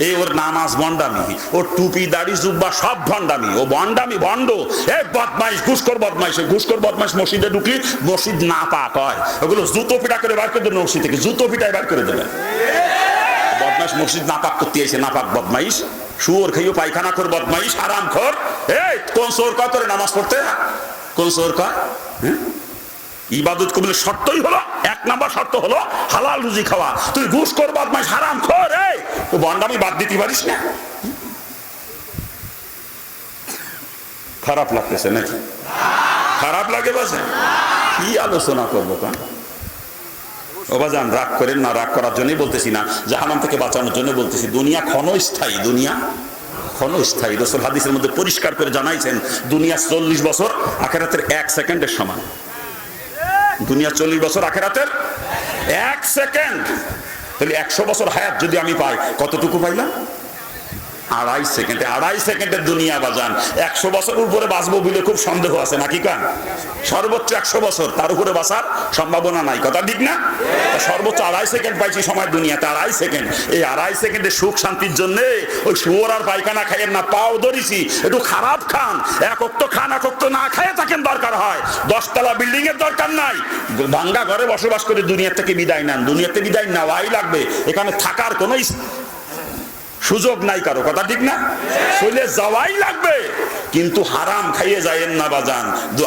এই ওর নামাজ ভণ্ডামি, ওর টুপি দাড়ি জুব্বা সব ভণ্ডামি, ও ভণ্ডামি ভণ্ড। এই বদমাইশ, ঘুষখোর বদমাইশ, ঘুষখোর বদমাইশ মসজিদে ঢুকলি মসজিদ না পাক হয়, ওগুলো জুতো পিটা করে বার করে দেবে মসজিদ থেকে, জুতো পিটায় বার করে দেবে। বদমাইশ মসজিদ নাপাক করতে এসে, নাপাক বদমাইশ, শুয়োর খেয়েও পায়খানা খোর বদমাইশ, আরাম খোর। এই কোন শোর কয় তোরে নামাজ পড়তে? কোন শোর কয়? ইবাদত কবুলের শর্তই হলো, এক নাম্বার শর্ত হলো হালাল রুজি খাওয়া। তুই ঘুষখোর বদমাইশ হারাম খোর, এই তো বন্ডামি বাদ দিতে পারিস না? খারাপ লাগতেছে নাকি? খারাপ লাগে বাজে? কি আলোচনা করবো কা? ও বাজান রাগ করেন না, রাগ করার জন্যই বলতেছি না, জাহান্নাম থেকে বাঁচানোর জন্য বলতেছি। দুনিয়া ক্ষণস্থায়ী, দুনিয়া ক্ষণস্থায়ী। রাসূল হাদিসের মধ্যে পরিষ্কার করে জানাইছেন, দুনিয়া 40 বছর আখিরাতের 1 সেকেন্ডের সমান। দুনিয়া 40 বছর, আখিরাতের 1 সেকেন্ড। তাহলে 100 বছর হায়াত যদি আমি পাই, কতটুকু পাইলাম? 2.5 সেকেন্ড। 2.5 সেকেন্ডের দুনিয়া বাজান। 100 বছরের উপরে বাঁচবো বলে খুব সন্দেহ আছে নাকি কান? সর্বোচ্চ 100 বছর, তার উপরে বাঁচার সম্ভাবনা নাই, কথা ঠিক না? সর্বোচ্চ 2.5 সেকেন্ড পাইছি সময় দুনিয়াতে, 2.5 সেকেন্ড। এই 2.5 সেকেন্ডের সুখ শান্তির জন্য ওই শুয়োর আর পায়খানা খাইয়েন না, পাও ধরিছি, একটু খারাপ খান, এক ওক্ত খান, এক ওক্ত না খাইয়ে থাকেন দরকার হয়। 10 তলা বিল্ডিং এর দরকার নাই, ভাঙ্গা ঘরে বসবাস করে দুনিয়া থেকে বিদায় নেন। দুনিয়াতে বিদায় নেওয়াই লাগবে, এখানে থাকার কোনো সুযোগ নাই কারো, কথা ঠিক না? চলে যাওয়াই লাগবে, কিন্তু হারাম খাইয়ে যায়েন না বাজান,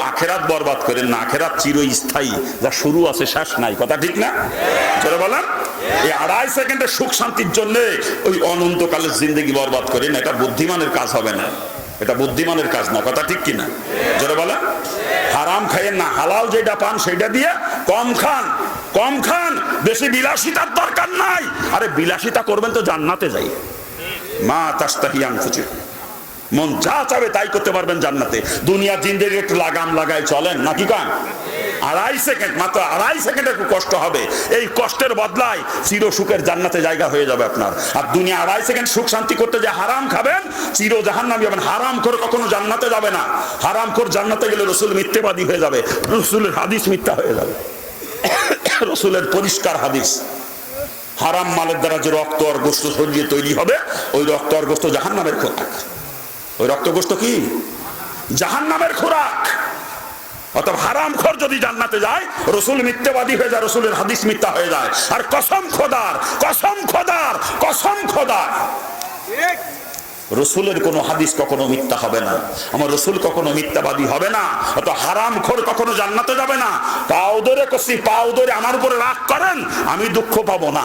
আখেরাত বরবাদ করেন না। আখেরাত চিরস্থায়ী, যা শুরু আছে শেষ নাই, কথা ঠিক না? চলে বলেন, এই 2.5 সেকেন্ডের সুখ শান্তির জন্য ওই অনন্তকালের জিন্দগি বরবাদ করেন, এটা বুদ্ধিমানের কাজ হবে না, এটা বুদ্ধিমানের কাজ না, কথা ঠিক কিনা? জোরে বলেন। হারাম খাইয়েন না, হালাল যেটা পান সেটা দিয়ে কম খান, কম খান, বেশি বিলাসিতার দরকার নাই। আরে বিলাসিতা করবেন তো জান্নাতে যাই, মা তাস্তাহি আনফুসুকুম, মন যা চাবে তাই করতে পারবেন জান্নাতে। দুনিয়ার জিন্দেগি একটু লাগাম লাগাই চলেন নাকি কান? 2.5 সেকেন্ড, মাত্র 2.5 সেকেন্ডের একটু কষ্ট হবে, এই কষ্টের বদলায় চির সুখের জান্নাতে জায়গা হয়ে যাবে আপনার। আর দুনিয়া 2.5 সেকেন্ড সুখ শান্তি করতে যে হারাম খাবেন, চির জাহান্নামী হবেন। হারাম করে কখনো জান্নাতে যাবে না। হারাম করে জান্নাতে গেলে রসুল মিথ্যেবাদী হয়ে যাবে, রসুলের হাদিস মিথ্যা হয়ে যাবে। রসুলের পরিষ্কার হাদিস, হারাম মালের দ্বারা যে রক্ত আর গোস্ত শরীরে তৈরি হবে, ওই রক্ত আর গোস্ত জাহান্নামের খোরাক। ওই রক্ত গোস্ত কি? জাহান্নামের খোরাক। অতএব হারাম খোর যদি জান্নাতে যায়, রসুল মিথ্যাবাদী হয়ে যায়, রসুলের হাদিস মিথ্যা হয়ে যায়। আর কসম খোদার, কসম খোদার, কসম খোদার, রসুলের কোনো হাদিস কখনো মিথ্যা হবে না, আমার রসুল কখনো মিথ্যাবাদী হবে না। অত হারাম খোর কখনো জান্নাতে যাবে না। পাও ধরে কষি, পাও ধরে আমার উপরে রাগ করেন, আমি দুঃখ পাবো না,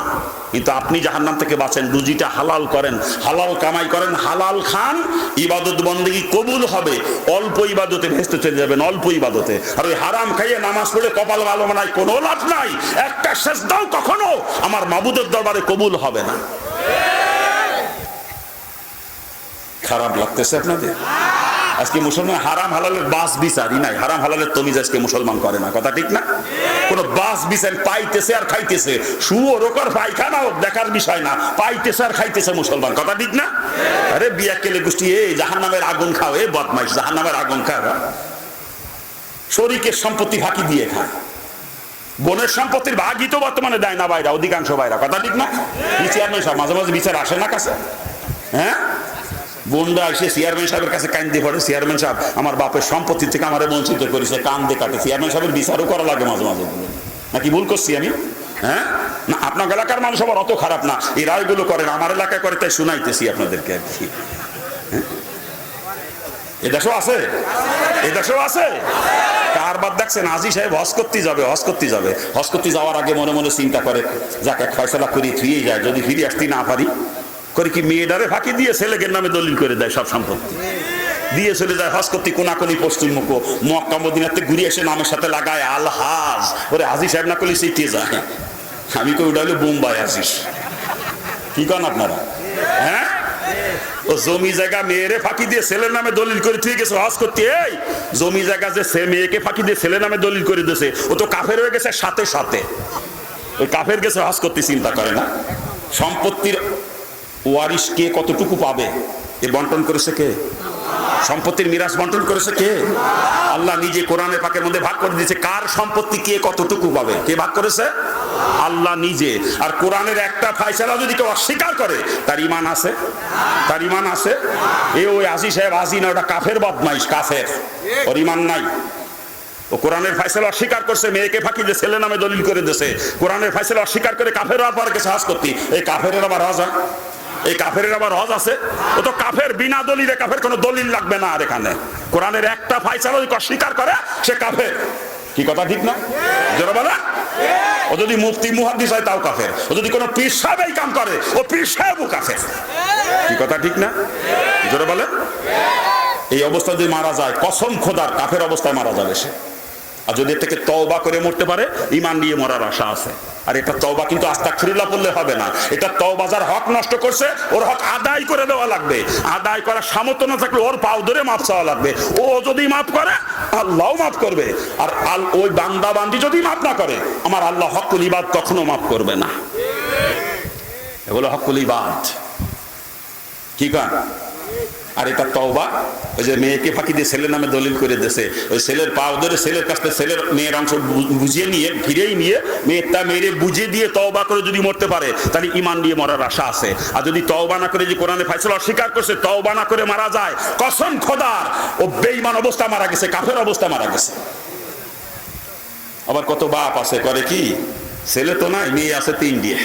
কিন্তু আপনি জাহান্নাম থেকে বাঁচেন। রুজিটা হালাল করেন, হালাল কামাই করেন, হালাল খান, ইবাদত বন্দেগী কবুল হবে। অল্প ইবাদতে ভেস্তে চলে যাবেন, অল্প ইবাদতে। আর ওই হারাম খাইয়ে নামাজ পড়ে কপাল ভালো বানায় কোনো লাভ নাই। একটা সেজদাও কখনো আমার মাবুদের দরবারে কবুল হবে না। খারাপ লাগতেছে আপনাদের? আজকে মুসলমান হারাম হালালের বাস বিচারই নাই, হারাম হালালের তমিজ আজকে মুসলমান করে না, কথা ঠিক না? কোন বাস বিচার পাইতেছে আর খাইতেছে, শুয়োর ওকর পায়খানা হোক দেখার বিষয় না, পাইতেছে আর খাইতেছে মুসলমান, কথা ঠিক না? আরে বিয়া কেলে গোষ্ঠী, এই জাহান্নামের আগুন খাও, এ বদমাইশ, জাহান্নামের আগুন খাও। শরীকের সম্পত্তি ফাঁকি দিয়ে খায়, বোনের সম্পত্তির ভাগই তো বর্তমানে দেয় না বাইরা, অধিকাংশ বাইরা, কথা ঠিক না? চেয়ারম্যান সাহেব মাঝে মাঝে বিচার আসে না কাছে, হ্যাঁ? বোনরা এসে চেয়ারম্যান সাহেবের কাছে কান্দে পড়ে, চেয়ারম্যান সাহেব আমার বাপের সম্পত্তি থেকে আমারে বঞ্চিত করেছে, কান্দে কাটে। চেয়ারম্যান সাহেবের বিচারও করা লাগে মাঝে মাঝে, নাকি ভুল করছি আমি? হ্যাঁ, না আপনার এলাকার মানুষ আবার অত খারাপ না, এরা এগুলো করেন, আমার এলাকায় করে, তাই শুনাইতেছি আপনাদেরকে আর কি। এদেশেও আছে, এদেশেও আছে। কারবার দেখছেন আজি সাহেব হজ করতে যাবে, হজ করতে যাবে, হজ করতে যাওয়ার আগে মনে মনে চিন্তা করে যাকে ফয়সালা করি থুয়ে যায়, যদি ফিরে আসতে না পারি করে কি মেয়েটারে ফাঁকি দিয়ে ছেলেকে নামে দলিল করে দেয়, সব সম্পত্তি দিয়ে চলে যায় হজ করতে কোনাকুনি পশ্চিমমুখ, মক্কা মদিনাতে ঘুরে এসে নামের সাথে লাগায় আল হাজ, ওরে হাজি সাহেব না করলে সিটিয়ে যায়। আমি কই ওটা হলো বোম্বাই আসিস, কি করেন আপনারা? হ্যাঁ, ও জমি জায়গা মেয়েরে ফাঁকি দিয়ে ছেলের নামে দলিল করে ঠিক আছে হজ করতে, এই জমি জায়গা যে সে মেয়েকে ফাঁকি দিয়ে ছেলের নামে দলিল করে দিয়েছে, ও তো কাফের হয়ে গেছে সাথে সাথে। ওই কাফের গেছে হজ করতে, চিন্তা করে না সম্পত্তির ওয়ারিশ কে কতটুকু পাবে, এ বন্টন করেছে কে? সম্পত্তির মিরাজ বন্টন করেছে কে? আল্লাহ নিজে কোরআনের পাকের মধ্যে ভাগ করে দিয়েছে কার সম্পত্তি কে কতটুকু পাবে, কে ভাগ করেছে? আল্লাহ নিজে। আর কোরআনের একটা ফায়সালা যদি কেউ অস্বীকার করে, তার ঈমান আছে? তার ঈমান আছে? এ ওই আজি সাহেব আজি না, ওটা কাফের বদমাইশ, কাফের, ওর ঈমান নাই। ও কোরআনের ফায়সালা অস্বীকার করছে, মেয়েকে ফাঁকি দিয়ে ছেলে নামে দলিল করে দিয়েছে, কোরআনের ফায়সালা অস্বীকার করে কাফের হওয়ার পর গেছে হজ করতে, এই কাফেরের আবার হজ হয়? এই কাফের আবার হজ আছে? ও তো কাফের, বিনা দলিলে কাফের, কোনো দলিল লাগবে না। আর এখানে কোরআনের একটা ফায়সালা যদি অস্বীকার করে সে কাফের, কি কথা ঠিক না? জোরে বলে। ও যদি মুফতি মুহাদ্দিস হয় তাও কাফের, ও যদি কোনো পীর সাহেব এই কাম করে ও পীর সাহেবও কাফের, কি কথা ঠিক না? জোরে বলে। এই অবস্থা যদি মারা যায়, কসম খোদার কাফের অবস্থায় মারা যাবে সে। আর যদি এর থেকে তওবা করে মরতে পারে, ঈমান নিয়ে মরার আশা আছে। আর এটা তওবা কিন্তু আস্তাগফিরুল্লাহ পড়লে হবে না, এটা তওবা যার হক নষ্ট করছে ওর হক আদায় করে দেওয়া লাগবে। আদায় করার সামর্থ্য না থাকলে ওর পাও ধরে মাপ চাওয়া লাগবে। ও যদি মাফ করে আল্লাহও মাফ করবে, আর ওই বান্দা বান্দি যদি মাফ না করে, আমার আল্লাহ হকুল ইবাদ কখনো মাফ করবে না। এগুলো হকুল ইবাদ, কি কান? আর এটা তওবা। ওই যে মেয়েকে ফাঁকি দিয়ে ছেলের নামে দলিল করে দিয়েছে, ওই ছেলের পাও ধরে ছেলের কাছ থেকে ছেলের মেয়ের অংশ বুঝিয়ে নিয়ে ফিরেই নিয়ে মেয়েরটা মেয়েরে বুঝিয়ে দিয়ে তওবা করে যদি মরতে পারে, তাহলে ঈমান নিয়ে মরার আশা আছে। আর যদি তওবা না করে, যে কোরআনে ফায়সালা অস্বীকার করছে, তওবা না করে মারা যায়, কসম খোদার ও বেঈমান অবস্থা মারা গেছে, কাফের অবস্থা মারা গেছে। আবার কত বাপ আছে করে কি, ছেলে তো নাই, মেয়ে আছে 3 দিয়ে,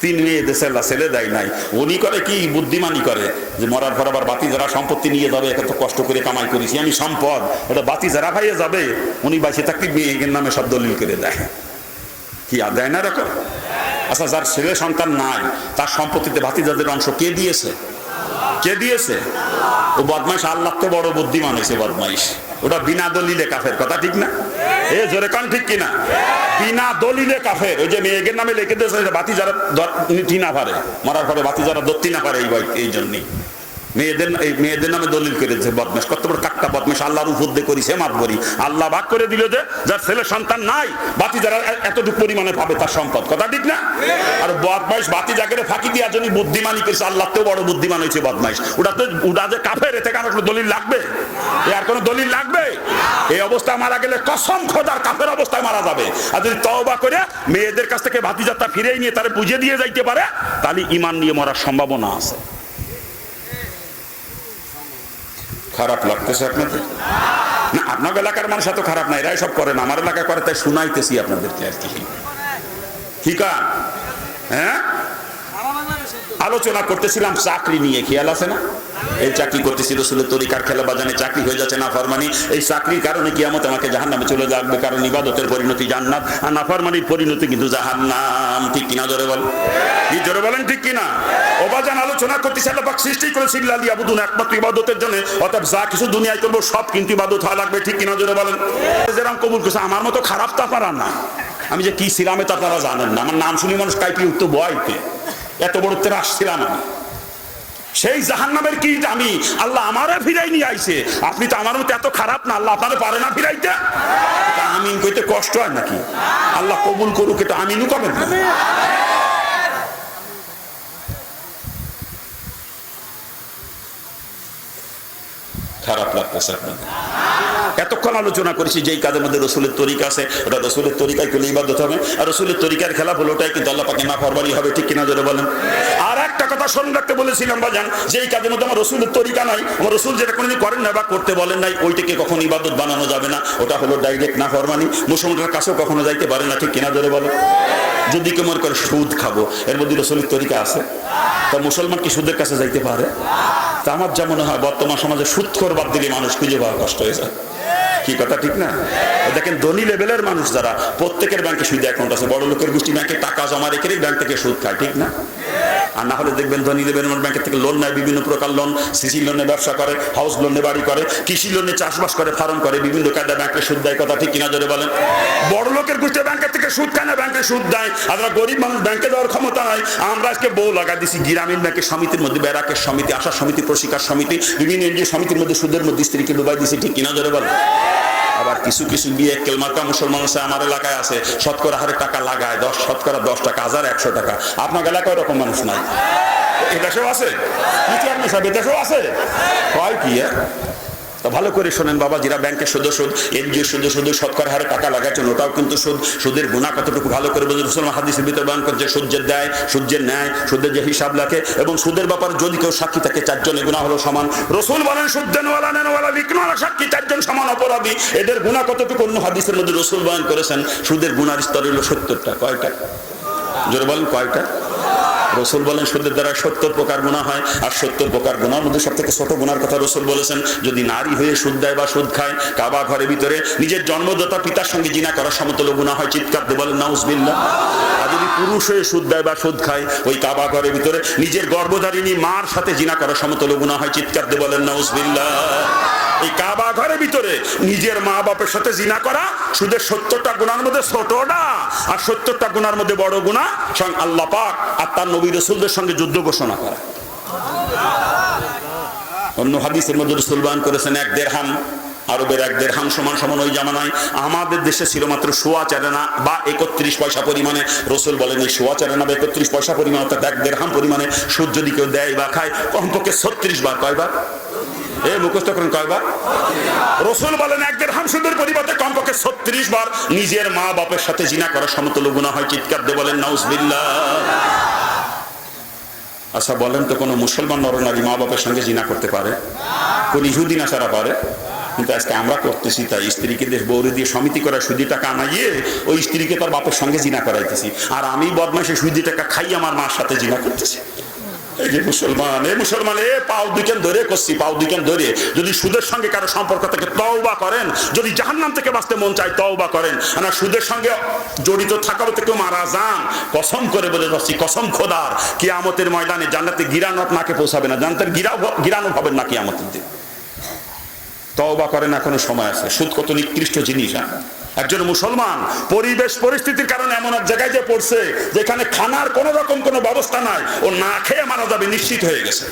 3 মেয়ে দেশে ছেলে দেয় নাই, উনি করে কি বুদ্ধিমানি করে যে মরার পর আবার বাতি যারা সম্পত্তি নিয়ে যাবে, এত কষ্ট করে কামাই করেছি আমি সম্পদ, এটা বাতি যারা ভাইয়ে যাবে, উনি বাইসে থাকতে মেয়ের নামে সব দলিল করে দেয়। কি আর দেয় না এরকম? আচ্ছা, যার ছেলে সন্তান নাই তার সম্পত্তিতে ভাতিজাদের অংশ কে দিয়েছে? কে দিয়েছে? ও বদমাইশ। আল্লাহ তো বড় বুদ্ধিমান হয়েছে বদমাইশ, ওটা বিনা দলিলে কাফের, কথা ঠিক না? এ জোরে কান ঠিক কিনা? বিনা দলিলে কাফের। ওই যে মেয়েদের নামে লিখে দিয়েছে বাতি যারা নিতে না পারে, মরার পরে বাতি যারা ধরতে না পারে, এই জন্যই মেয়েদের নামে দলিল করে দিয়েছে। বদমাশ, কত বড় কাট্টা বদমাশ, আল্লাহর উপর দিয়ে করিছে মাতবরি। আল্লাহ ভাগ করে দিল যে যার ছেলে সন্তান নাই, বাতি যারা এতটুকু পরিমাণে পাবে তার সম্পদ, কথা ঠিক না? আর বদমাইশ বাতি জায়গায় ফাঁকি দেওয়ার জন্য বুদ্ধিমানি করেছে, আল্লাহ তো বড় বুদ্ধিমান হয়েছে বদমাইশ। ওটা যে কাফের, এতে কারো কোনো দলিল লাগবে? আর কোনো দলিল লাগবে? এই অবস্থায় মারা গেলে কসম খোদার কাফের অবস্থায় মারা যাবে। আর যদি তওবা করে মেয়েদের কাছ থেকে ভাতিজাতটা ফিরিয়ে নিয়ে তারা বুঝিয়ে দিয়ে যাইতে পারে, তাহলে ঈমান নিয়ে মরার সম্ভাবনা আছে। খারাপ লাগতেছে আপনাদের? না, আপনার এলাকার মানুষ এত খারাপ না, এরাই সব করে না, আমার এলাকায় করে, তাই শুনাইতেছি আপনাদেরকে আর কি। ঠিক আছে? হ্যাঁ, আলোচনা করতেছিলাম চাকরি নিয়ে, খেয়াল আছে না? এই চাকরি করতেছিল রসুলের তরিকার খেলা বাজানে চাকরি হয়ে যাচ্ছে নাফরমানি। এই চাকরির কারণে কিয়ামতে আমাকে জাহান্নামে চলে যাবে, কারণ ইবাদতের পরিণতি জান্নাত আর নাফরমানির পরিণতি কিন্তু জাহান্নাম। ঠিক কিনা? জোরে বল, কি জোরে বলেন ঠিক কিনা? ও বাজান, আলোচনা করতেছি আল্লাহ পাক সৃষ্টি করেছে ইল্লা লিয়াবুদুন, একমাত্র ইবাদতের জন্য। অর্থাৎ যা কিছু দুনিয়ায় করবো সব কিন্তু ইবাদত হওয়া লাগবে। ঠিক কিনা? জোরে বলেন। যেরকম কবুল করছে, আমার মতো খারাপ তা পারা না। আমি যে কি ছিলামে তা আপনারা জানেন না। আমার নাম শুনি মানুষ কাইপি উঠতো ভয়তে, এত বড় তেরা আসছিলাম আমি। সেই জাহান্নামের কি আমি, আল্লাহ আমারে ফিরাই নিয়ে আইছে। আপনি তো আমার মতো এত খারাপ না, আল্লাহ আপনারে পারে না ফিরাইতে? আমিন কইতে কষ্ট হয় নাকি? আল্লাহ কবুল করুক, এটা আমিনও করবেন না। খারাপ লাগতেছে আপনাদের? এতক্ষণ আলোচনা করেছি যেই কাজের মধ্যে রসুলের তরিকা আছে ওটা রসুলের তরিকায় করলে ইবাদত হবে, আর রসুলের তরিকার খেলাফ হলো ওটাই কিন্তু আল্লাহ পাকে নাফরমানি হবে, ঠিক কিনা জোরে বলেন। আর একটা কথা স্মরণ রাখতে বলেছিলাম বাজান, যে এই কাজের মধ্যে আমার রসুলের তরিকা নাই, আমার রসুল যেটা কোনোদিন করেন না বা করতে বলেন নাই, ওইটাকে কখনো ইবাদত বানানো যাবে না, ওটা হলো ডাইরেক্ট নাফরমানি, মুসলমানের কাছেও কখনো যাইতে পারে না, ঠিক কিনা জোরে বলেন। যদি কেউ মনে করে সুদ খাবো, এর মধ্যে রসুলের তরিকা আছে, তা মুসলমান কি সুদের কাছে যাইতে পারে? তা আমার যা মনে হয় বর্তমান সমাজে সুদখোর বাদ দিলে মানুষ খুঁজে পাওয়া কষ্ট হয়ে যায়, কি কথা ঠিক না? দেখেন ধনী লেভেলের মানুষ যারা, প্রত্যেকের ব্যাংকে সুদ অ্যাকাউন্ট আছে, বড় লোকের গোষ্ঠী ব্যাংকে টাকা জমা রেখে ব্যাংক থেকে সুদ খায়, ঠিক না? আর না হলে দেখবেন ধনী লেভেলের ব্যাংকের থেকে লোন নেয়, বিভিন্ন প্রকার লোন, সিসি লোনে ব্যবসা করে, হাউস লোনে বাড়ি করে, কৃষি লোনে চাষবাস করে, ফার্ম করে, বিভিন্ন কায়দায় ব্যাংকে সুদ দেয়, কথা ঠিক কিনা জোরে বলেন। বড় লোকের গোষ্ঠী ব্যাংকের থেকে সুদ খায় না, ব্যাংকে সুদ দেয়। আমরা গরিব মানুষ, ব্যাংকে দেওয়ার ক্ষমতা নাই, আমরা আজকে বউ লাগা দিছি গ্রামীণ ব্যাংকের সমিতির মধ্যে, ব্যারাকের সমিতি, আশা সমিতি, প্রশিক্ষণ সমিতি, বিভিন্ন এনজিও সমিতির মধ্যে সুদের মধ্যে স্ত্রীকে ডুবাই দিছি, ঠিক কিনা জোরে বলেন। আবার কিছু কিছু বিয়ে কেলমার্কা মুসলমান আছে, আমার এলাকায় আছে, শতকরা হারে টাকা লাগায়, 10 10 টাকা, 1,100 টাকা। আপনার এলাকায় ওরকম মানুষ নাই? এদেশেও আছে, এদেশেও আছে, হয় কি? ভালো করে শোনেন বাবা, যারা ব্যাংকের সদস্য, এনজিও সদস্য, শতকরা হারে টাকা লাগাচ্ছেন, ওটাও কিন্তু সুদ। সুদের গুনাহ কতটুকু ভালো করে বলছেন মুসলমান হাদিসের ভিতরে বয়ান করছে, সূর্যের দেয়, সূর্যের ন্যায়, সুদের যে হিসাব রাখে, এবং সুদের ব্যাপারে যদি কেউ সাক্ষী থাকে 4 জনের গুনাহ হলো সমান। রসুল বলেন সুদ্দেনওয়ালা, নেনওয়ালা, বিক্রমওয়ালা সাক্ষী 4 জন সমান অপরাধী। এদের গুনাহ কতটুকু অন্য হাদিসের মধ্যে রসুল বয়ান করেছেন, সুদের গুনার স্তর হলো 70টা। কয়টা? জোরে বলেন, কয়টা? রসুল বলেন সুদের দ্বারা 70 প্রকার গুনাহ হয়, আর 70 প্রকার গুনার মধ্যে সব থেকে ছোট গুনার কথা রসুল বলেছেন, যদি নারী হয়ে সুদ দেয় বা সুদ খায়, কাবা ঘরের ভিতরে নিজের জন্মদাতা পিতার সঙ্গে জিনা করার সমতুল্য গুনাহ হয়, চিৎকার দিয়ে বলেন নাউজুবিল্লাহ। আর যদি পুরুষ হয়ে সুদ দেয় বা সুদ খায়, ওই কাবা ঘরের ভিতরে নিজের গর্ভধারিণী মার সাথে জিনা করার সমতুল্য গুনাহ হয়, চিৎকার দিয়ে বলেন নাউজুবিল্লাহ। এই কাবা ঘরের ভিতরে নিজের মা বাপের সাথে জিনা করা সুদের 70টা গুনার মধ্যে ছোটটা, আর 70টা গুনার মধ্যে বড় গুনাহ স্বয়ং আল্লাহ পাক আর তার নবী রাসূলদের সঙ্গে যুদ্ধ ঘোষণা করা। অন্য হাদিসের মধ্যে রাসূল বয়ান করেছেন 1 দিরহাম, আরবের 1 দিরহাম সমান সমান ওই জামানায় আমাদের দেশে ছিল মাত্র 1.25 আনা বা 31 পয়সা পরিমাণে। রসুল বলেন এই 1.25 আনা বা 31 পয়সা পরিমাণ, অর্থাৎ 1 দিরহাম পরিমাণে সুদ যদি কেউ দেয় বা খায়, কমপক্ষে 36 বার। কয়বার? মুখস্থ করেন, কয়বার? রসুল বলেন 1 দিরহাম সুদের পরিবর্তে কমপক্ষে 36 বার নিজের মা বাপের সাথে জিনা করার সমতুল্য গুনাহ হয়, চিৎকার দিয়ে বলেন নাউজুবিল্লাহ। আচ্ছা বলেন তো, কোন মুসলমান নরনারী মা বাপের সঙ্গে জিনা করতে পারে? কোন ইহুদি নাসারা পারে? কিন্তু আজকে আমরা করতেছি তাই, স্ত্রীকে দেশ বৌরে দিয়ে সমিতি করা সুদি টাকা আনাইয়ে ওই স্ত্রীকে তার বাপের সঙ্গে জিনা করাইতেছি, আর আমি বদমাইশে সুদি টাকা খাই আমার মার সাথে জিনা করতেছি। এই যে মুসলমান, মুসলমান পাও দুইখান ধরে করছি, পাও দুইখান ধরে যদি সুদের সঙ্গে কারো সম্পর্ক থেকে তওবা করেন, যদি জাহান্নাম থেকে বাঁচতে মন চায় তওবা করেন, না সুদের সঙ্গে জড়িত থাকার থেকে মারা যান, কসম করে বলে যাচ্ছি, কসম খোদার, কিয়ামতের ময়দানে জান্নাতে গিরান আপনাকে পৌঁছাবে না, জান্নাতের গিরানও পাবেন না কিয়ামতের দিন। তওবা করেন, এখনো সময় আছে। সুদ কত নিকৃষ্ট জিনিস। একজন মুসলমান পরিবেশ পরিস্থিতির কারণে এমন এক জায়গায় যে পড়ছে যেখানে খানার কোন রকম কোনো ব্যবস্থা নাই, ও না খেয়ে মারা যাবে নিশ্চিত হয়ে গেছে।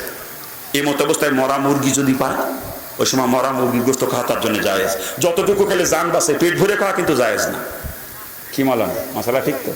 এই মতো অবস্থায় মরা মুরগি যদি পায়, ওই সময় মরা মুরগির গোশত খাওয়া তার জন্য জায়েজ। যতটুকু খেলে জান বাঁচে, পেট ভরে খাওয়া কিন্তু জায়েজ না। কি মালাম মশলা ঠিক তো?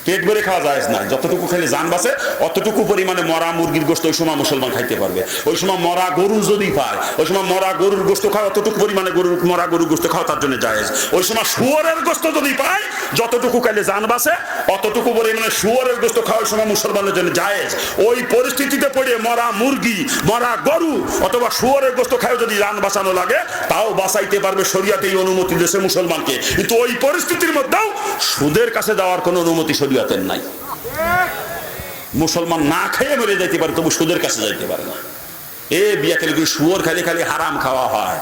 পেট ভরে খাওয়া জায়েজ না, যতটুকু খেলে জান বাঁচে অতটুকু পরিমাণে মরা মুরগির গোশত ওই সময় মুসলমান খাইতে পারবে। ওই সময় মরা গরু যদি পায়, ওই সময় মরা গরুর গোশত খাওয়া, অতটুকু পরিমাণে মরা গরুর গোশত খাওয়া তার জন্য জায়েজ। ওই সময় শুয়োরের গোশত যদি পায়, যতটুকু খেলে জান বাঁচে অতটুকু পরিমাণে শুয়োরের গোশত খাওয়া ওই সময় মুসলমানের জন্য জায়েজ। ওই পরিস্থিতিতে পড়ে মরা মুরগি, মরা গরু অথবা শুয়োরের গোশত খায় যদি জান বাঁচানো লাগে, তাও বাঁচাইতে পারবে, শরীয়তে এই অনুমতি দিয়েছে মুসলমানকে। কিন্তু ওই পরিস্থিতির মধ্যেও সুদের কাছে যাওয়ার কোনো অনুমতি শরীয়তের নাই। মুসলমান না খেয়ে মরে যাইতে পারে, তবু সুদের কাছে যাইতে পারে না। বিয়া খেলে শুয়োর খালি খালি হারাম খাওয়া হয়,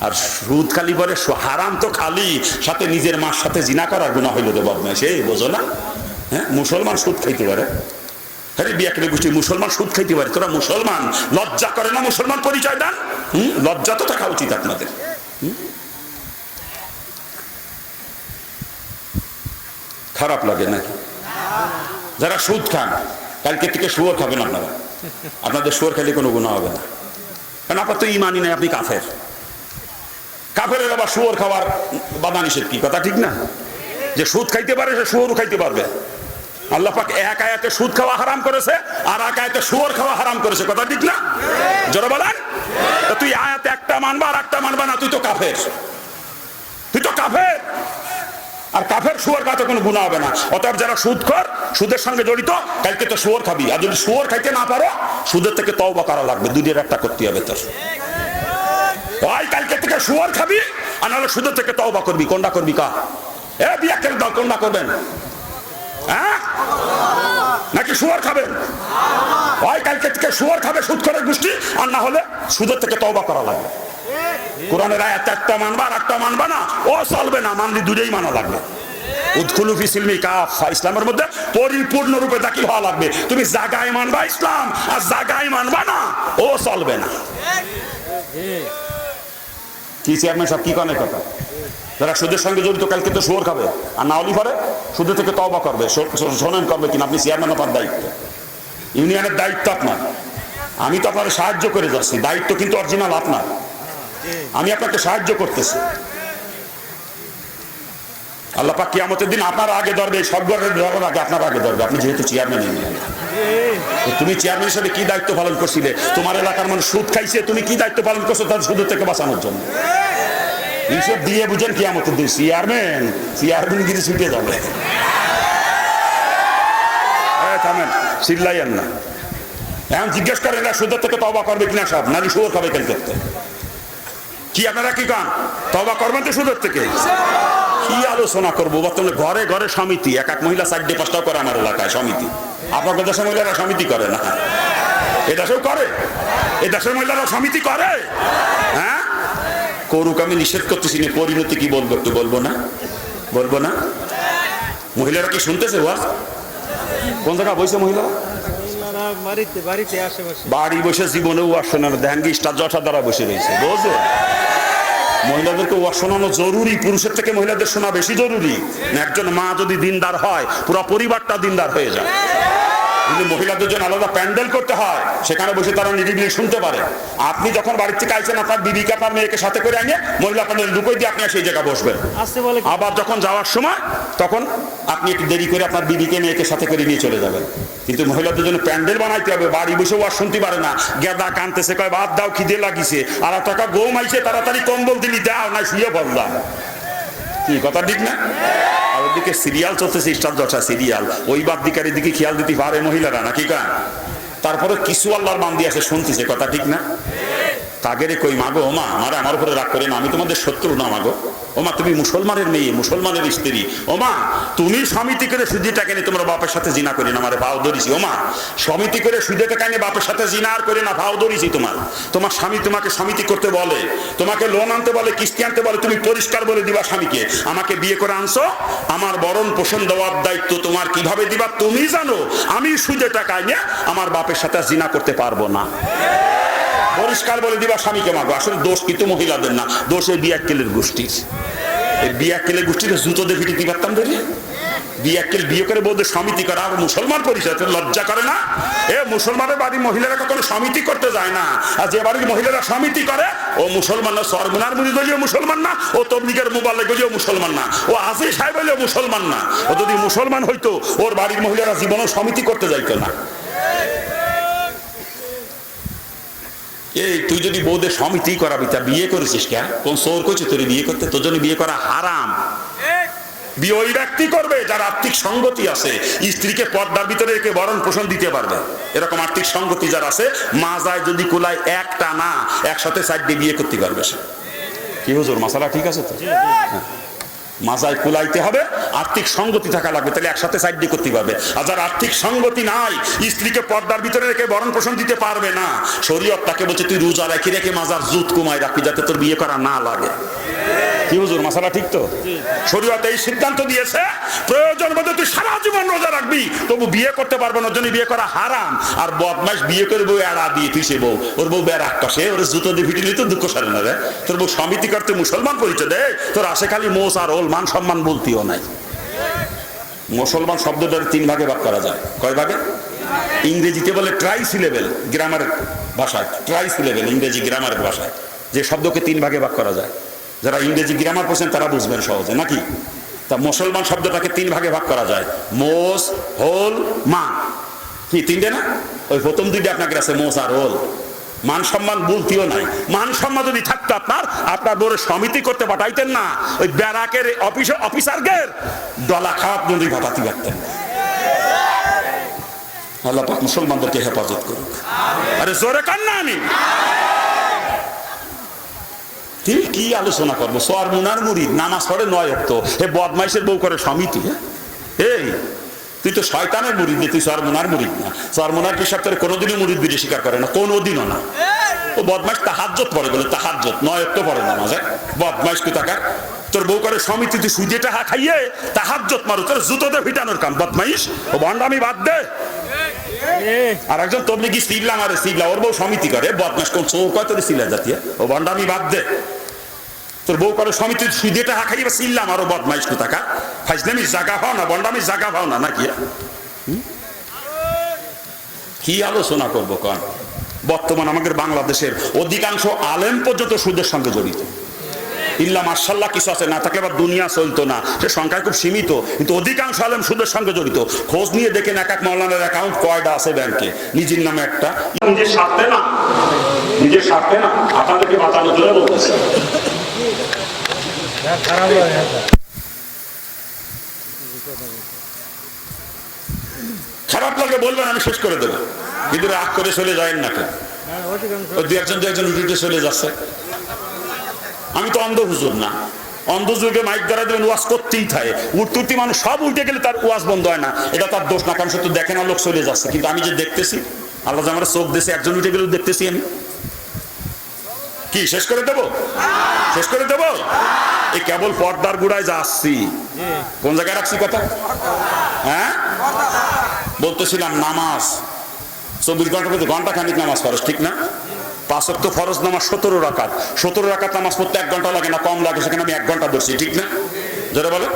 আর সুদ খালি পরে হারাম তো খালি, সাথে নিজের মার সাথে জিনা করার গুনাহ হইল রে বদমাইশ। বোঝো না? মুসলমান সুদ খাইতে পারে, আরে বিয়া খেলে গোষ্ঠী মুসলমান সুদ খাইতে পারে। তোরা মুসলমান লজ্জা করে না? মুসলমান পরিচয় দেন, লজ্জা তো থাকা উচিত আপনাদের। খারাপ লাগে নাকি? যারা সুদ খান, কালকে থেকে শুয়োর খাবেন আপনারা। আপনাদের শুয়োর খেলে কোনো গুনাহ হবে না, কারণ আপনার তো ইমানই নাই, আপনি কাফের। কাফেরের আবার শুয়োর খাওয়ার বাধা নিষেধ, কি কথা ঠিক না? যে সুদ খাইতে পারে সে শুয়োরও খাইতে পারবে। আল্লাহ পাক এক আয়াতে সুদ খাওয়া হারাম করেছে, আর এক আয়াতে শুয়োর খাওয়া হারাম করেছে, কথা ঠিক না? জোরে বলেন। তুই আয়াতে একটা মানবা আর একটা মানবা না, তুই তো কাফের। তুই তো কাফের। আর কাফের শুয়োর খাতে কোনো গুনাহ হবে না। অতএব যারা সুদখোর, সুদের সঙ্গে জড়িত, কালকে তো শুয়োর খাবি। আর যদি শুয়োর খাইতে না পারো, সুদের থেকে তওবা করা লাগবে। দুইয়ের একটা করতে হবে তোর। ওই কালকে থেকে শুয়োর খাবি, আর নাহলে সুদের থেকে তওবা করবি। কোনটা করবি কা? এ বিয়া করে দাও, কোনটা করবেন? হ্যাঁ, নাকি শুয়োর খাবেন? ওই কালকে থেকে শুয়োর খাবে সুদখোরের গোষ্ঠী, আর না হলে সুদের থেকে তওবা করা লাগবে। কোরআনের আয়াত একটা মানবা আর একটা মানবা না, ও চলবে না। মানলি দুটোই মানা লাগবে। উদখুলু ফি সিলমি কাফা, ইসলামের মধ্যে পরিপূর্ণ রূপে দাখিল হওয়া লাগবে। তুমি জায়গায় মানবা ইসলাম, আর জায়গায় মানবা না, ও চলবে না। কি চেয়ারম্যান সাহেব কি কানের কথা? যারা সুদের সঙ্গে জড়িত কালকে তো শুয়োর খাবে, আর না হলে পরে সুদের থেকে তওবা করবে। শোনেন করবে কিনা? আপনি চেয়ারম্যান, আপনার দায়িত্ব, ইউনিয়নের দায়িত্ব আপনার। আমি তো আপনার সাহায্য করে যাচ্ছি, দায়িত্ব কিন্তু অরিজিনাল আপনার। আমি আপনাকে সাহায্য করতেছি। আল্লাহ পাক কিয়ামতের দিন আপনার আগে ধরবে, সব ঘরের ধরার আগে আপনার আগে ধরবে। আপনি যেহেতু চেয়ারম্যান, তুমি চেয়ারম্যান হিসেবে কি দায়িত্ব পালন করছিলে? তোমার এলাকার মানুষ সুদ খাইছে, তুমি কি দায়িত্ব পালন করছো তার সুদের থেকে বাঁচানোর জন্য? এইসব দিয়ে বুঝেন কিয়ামতের দিন চেয়ারম্যান গিরি ছুটে যাবে। থামেন, চিল্লাইয়েন না। এখন জিজ্ঞেস করেন না সুদের থেকে তওবা করবে কিনা সব, নাকি শুয়োর খাবে কালকে? কি আপনারা কি কান তওবা করবেন তো সুদের থেকে? কি আলোচনা করবো? বর্তমানে ঘরে ঘরে সমিতি, এক এক মহিলা 4-5টা করে আমার এলাকায় সমিতি। আপনাদের দেশের মহিলারা সমিতি করে না? এদেশেও করে, এদেশের মহিলারা সমিতি করে। হ্যাঁ, করুক, আমি নিষেধ করতেছি না। পরিণতি কি বলবো একটু বলবো না? বলবো না? মহিলারা কি শুনতেছে? কোন জায়গা বসে মহিলা? বাড়ি বসে জীবনেও ওয়াজ শোনে না। দেখেন স্টার জটা দ্বারা বসে রয়েছে। বুঝে মহিলাদেরকে ওয়াজ শোনানো জরুরি, পুরুষের থেকে মহিলাদের শোনা বেশি জরুরি। একজন মা যদি দিনদার হয়, পুরো পরিবারটা দিনদার হয়ে যায়। কিন্তু মহিলাদের জন্য আলাদা প্যান্ডেল করতে হয়, সেখানে বসে তারা নিরিবিলি শুনতে পারে। আপনি যখন বাড়ির থেকে আইছেন, আপনার বিবিকে আপনার মেয়েকে সাথে করে আনিয়ে মহিলা প্যান্ডেল ঢুকিয়ে দিয়ে আপনি সেই জায়গায় বসবেন। আবার যখন যাওয়ার সময় তখন আপনি একটু দেরি করে আপনার বিবিকে মেয়েকে সাথে করে নিয়ে চলে যাবেন। কিন্তু মহিলাদের জন্য প্যান্ডেল বানাইতে হবে। বাড়ি বসে ওয়াজ শুনতে পারে না। গেদা কানতেছে, কয় ভাত দাও, খিদে লাগিছে। আর টাকা গম আইছে, তাড়াতাড়ি কম্বল দিলি দাও, না শুয়ে পড়লাম। কি কথা ঠিক না? আর ওদিকে সিরিয়াল চলতেছে, স্টার জলসা সিরিয়াল। ওই বাদ দিকার দিকে খেয়াল দিতে পারে মহিলারা, নাকি কান? তারপরে কিছু আল্লাহর বান্দি আছে শুনতেছে, কথা ঠিক না? কাগেরে কই মাগো, ও মা আমার আমার উপরে রাগ করে না, আমি তোমাদের শত্রু না মাগো। ও মা তুমি মুসলমানের মেয়ে, মুসলমানের স্ত্রী। ও মা তুমি সমিতি করে সুদি টাকা নিয়ে তোমার বাপের সাথে জিনা করি না, আমার ভাও ধরিছি। ও মা সমিতি করে সুদে টাকা নিয়ে বাপের সাথে জিনা আর করে না, ভাও ধরিছি। তোমার স্বামী তোমাকে সমিতি করতে বলে, তোমাকে লোন আনতে বলে, কিস্তি আনতে বলে, তুমি পরিষ্কার বলে দিবা স্বামীকে, আমাকে বিয়ে করে আনছো, আমার বরণ পোষণ দেওয়ার দায়িত্ব তোমার। কিভাবে দিবা তুমি জানো। আমি সুদে টাকা নিয়ে আমার বাপের সাথে জিনা করতে পারবো না। পরিষ্কার বলে দিবা স্বামীকে মাগো। আসলে দোষ কিন্তু মহিলাদের না, দোষ এই বিয়াক্কেলের গোষ্ঠীর। এই বিয়াক্কেলের গোষ্ঠীর জুতো দেখে দিতে পারতাম ধরে। বিয়াক্কেল বিয়ে করে বলতে সমিতি করা, আর মুসলমান পরিচয় লজ্জা করে না? এ মুসলমানের বাড়ির মহিলারা কখনো সমিতি করতে যায় না। আর যে বাড়ির মহিলারা সমিতি করে, ও মুসলমান না। সরগুনার মুড়ি গলিও মুসলমান না, ও তবলিগের মোবাইলে গলিও মুসলমান না, ও আসি সাহেব হইলেও মুসলমান না। ও যদি মুসলমান হইতো, ওর বাড়ির মহিলারা জীবনেও সমিতি করতে যাইতো না। এই তুই যদি বউদের সমিতি করাবি, তা বিয়ে করেছিস কে? কোন চোর কইছে তোর বিয়ে করতে? তোর জন্য বিয়ে করা হারাম। বিয়ে ওই ব্যক্তি করবে যার আর্থিক সঙ্গতি আছে, স্ত্রীকে পর্দার ভিতরে রেখে ভরণ পোষণ দিতে পারবে। এরকম আর্থিক সঙ্গতি যার আছে, মাজায় যদি কুলায় একটা না, একসাথে 4 দিয়ে বিয়ে করতে পারবে সে। কি হুজুর মাসালা ঠিক আছে তো? মাজায় কুলাইতে হবে, আর্থিক সঙ্গতি থাকা লাগবে, তাহলে একসাথে 4 দিয়ে করতে পারবে। আর যার আর্থিক সঙ্গতি নাই, স্ত্রীকে পর্দার ভিতরে রেখে ভরণ পোষণ দিতে পারবে না, শরীয়ত তাকে বলছে তুই রোজা রেখে রেখে মাজার জুত কমায় রাখবি, যাতে তোর বিয়ে করা না লাগে। কি হুজুর মাসালা ঠিক তো? শরীয়ত এই সিদ্ধান্ত দিয়েছে, প্রয়োজন মতো তুই সারা জীবন রোজা রাখবি, তবু বিয়ে করতে পারবে না, জন্য বিয়ে করা হারাম। আর বদমাস বিয়ে করে বউ এড়া দিয়ে তুই সে বউ, ওর বউ বের আকাশে ওর জুতো দিয়ে ভিটিলি তো দুঃখ সারে না রে। তোর বউ সমিতি করতে মুসলমান পরিচয় দেয়, তোর আসে খালি মোস আর ওল, মান সম্মান বলতিও নাই। মুসলমান শব্দটার 3 ভাগে ভাগ করা যায়। কয় ভাগে? ইংরেজিতে বলে ট্রাইসিলেবেল, গ্রামার ভাষায় ট্রাইসিলেবেল, ইংরেজি গ্রামারের ভাষায় যে শব্দকে 3 ভাগে ভাগ করা যায়। যারা ইংরেজি গ্রামার পড়ছেন তারা বুঝবেন সহজে, নাকি? তা মুসলমান শব্দটাকে 3 ভাগে ভাগ করা যায়, মোস, হোল, মান। কি 3টে না? ওই প্রথম 2টা আপনাকে আছে মোস আর হোল। মান সম্মান বলতেও নাই। মান সম্মান যদি থাকতো আপনার বড় সমিতি করতে পাঠাইতেন না, ওই ব্যারাকের অফিসারদের ডলা খাওয়াত নদী পাঠাতে পারতেন। আল্লাহ পাক মুসলমানদেরকে হেফাজত করুক। আরে জোরে কান না আমি ঠিক কি আলোচনা করবো? সরমুনার মুরিদ নামাজ পড়ে 9 ওয়াক্ত, এ বদমাইশের বউ করে সমিতি। এই তুই তো শয়তানের মুরিদ, তুই সরমুনার মুরিদ না। সরমুনার পেশাব তোর কোনোদিনও মুরিদ বিড়ি স্বীকার করে না, কোনোদিনও না। ও বদমাইশ তাহাজ্জুদ পড়ে বলে, তাহাজ্জুদ 9 ওয়াক্ত পড়ে নামাজে। বদমাইশ কোথাকার, তোর বউ করে সমিতি, তুই সুদে টাকা খাইয়ে তাহাজ্জুদ মারু, তোর জুতোতে ফিটানোর কাম। বদমাইশ, ও ভণ্ডামি বাদ দে। আর একজন তবলিগি সিল্লা মারে, সিল্লা ওর বউ সমিতি করে। বদমাইশ কোন চোর কয় তোর সিলা জাতীয়, ও ভণ্ডামি বাদ দে। তোর বউ করে সমিতি সুদে টাকা খাইয়ে সিল্লা মারো, বদমাইশ কোথাকার। ফাইজলামি জায়গা পাও না, ভণ্ডামি জায়গা পাও না নাকি? কি আলোচনা করবো কন? বর্তমান আমাদের বাংলাদেশের অধিকাংশ আলেম পর্যন্ত সুদের সঙ্গে জড়িত। ইল্লা মাশাআল্লাহ কিছু আছে, না থাকলে আবার দুনিয়া চলতো না, সে সংখ্যা খুব সীমিত, কিন্তু অধিকাংশ আলেম সুদের সঙ্গে জড়িত। খোঁজ নিয়ে দেখেন এক এক মাওলানার অ্যাকাউন্ট কয়টা আছে ব্যাংকে, নিজের নামে একটা। নিজের স্বার্থে না, নিজের স্বার্থে না, আপনাদেরকে বাঁচানোর জন্য বলতেছে। খারাপ লাগে বলবেন, আমি শেষ করে দেবো, কিন্তু রাগ করে চলে যায়েন না কেন? ওই দু একজন উঠে চলে যাচ্ছে। আমি তো অন্ধ হুজুর না, অন্ধ যুগে মাইক দ্বারা দেবেন, ওয়াজ করতেই থাকে। উঠতে মানুষ সব উল্টে গেলে তার ওয়াজ বন্ধ হয় না, এটা তার দোষ না, কারণ সে তো দেখে না, লোক চলে যাচ্ছে। কিন্তু আমি যে দেখতেছি, আল্লাহ যে আমার চোখ দিয়েছে, একজন উঠে গেলেও দেখতেছি আমি। কি শেষ করে দেবো? শেষ করে দেবো? এই কেবল পর্দার গুড়ায় যা আসছি। কোন জায়গায় রাখছি কথা? হ্যাঁ, বলতেছিলাম নামাজ 24 ঘন্টার মধ্যে ঘন্টা খানিক নামাজ ফরজ, ঠিক না? 5 ওয়াক্ত ফরজ নামাজ 17 রাকাত। 17 রাকাত নামাজ পড়তে 1 ঘন্টা লাগে না, কম লাগে, সেখানে আমি 1 ঘন্টা ধরছি, ঠিক না? যারা বলে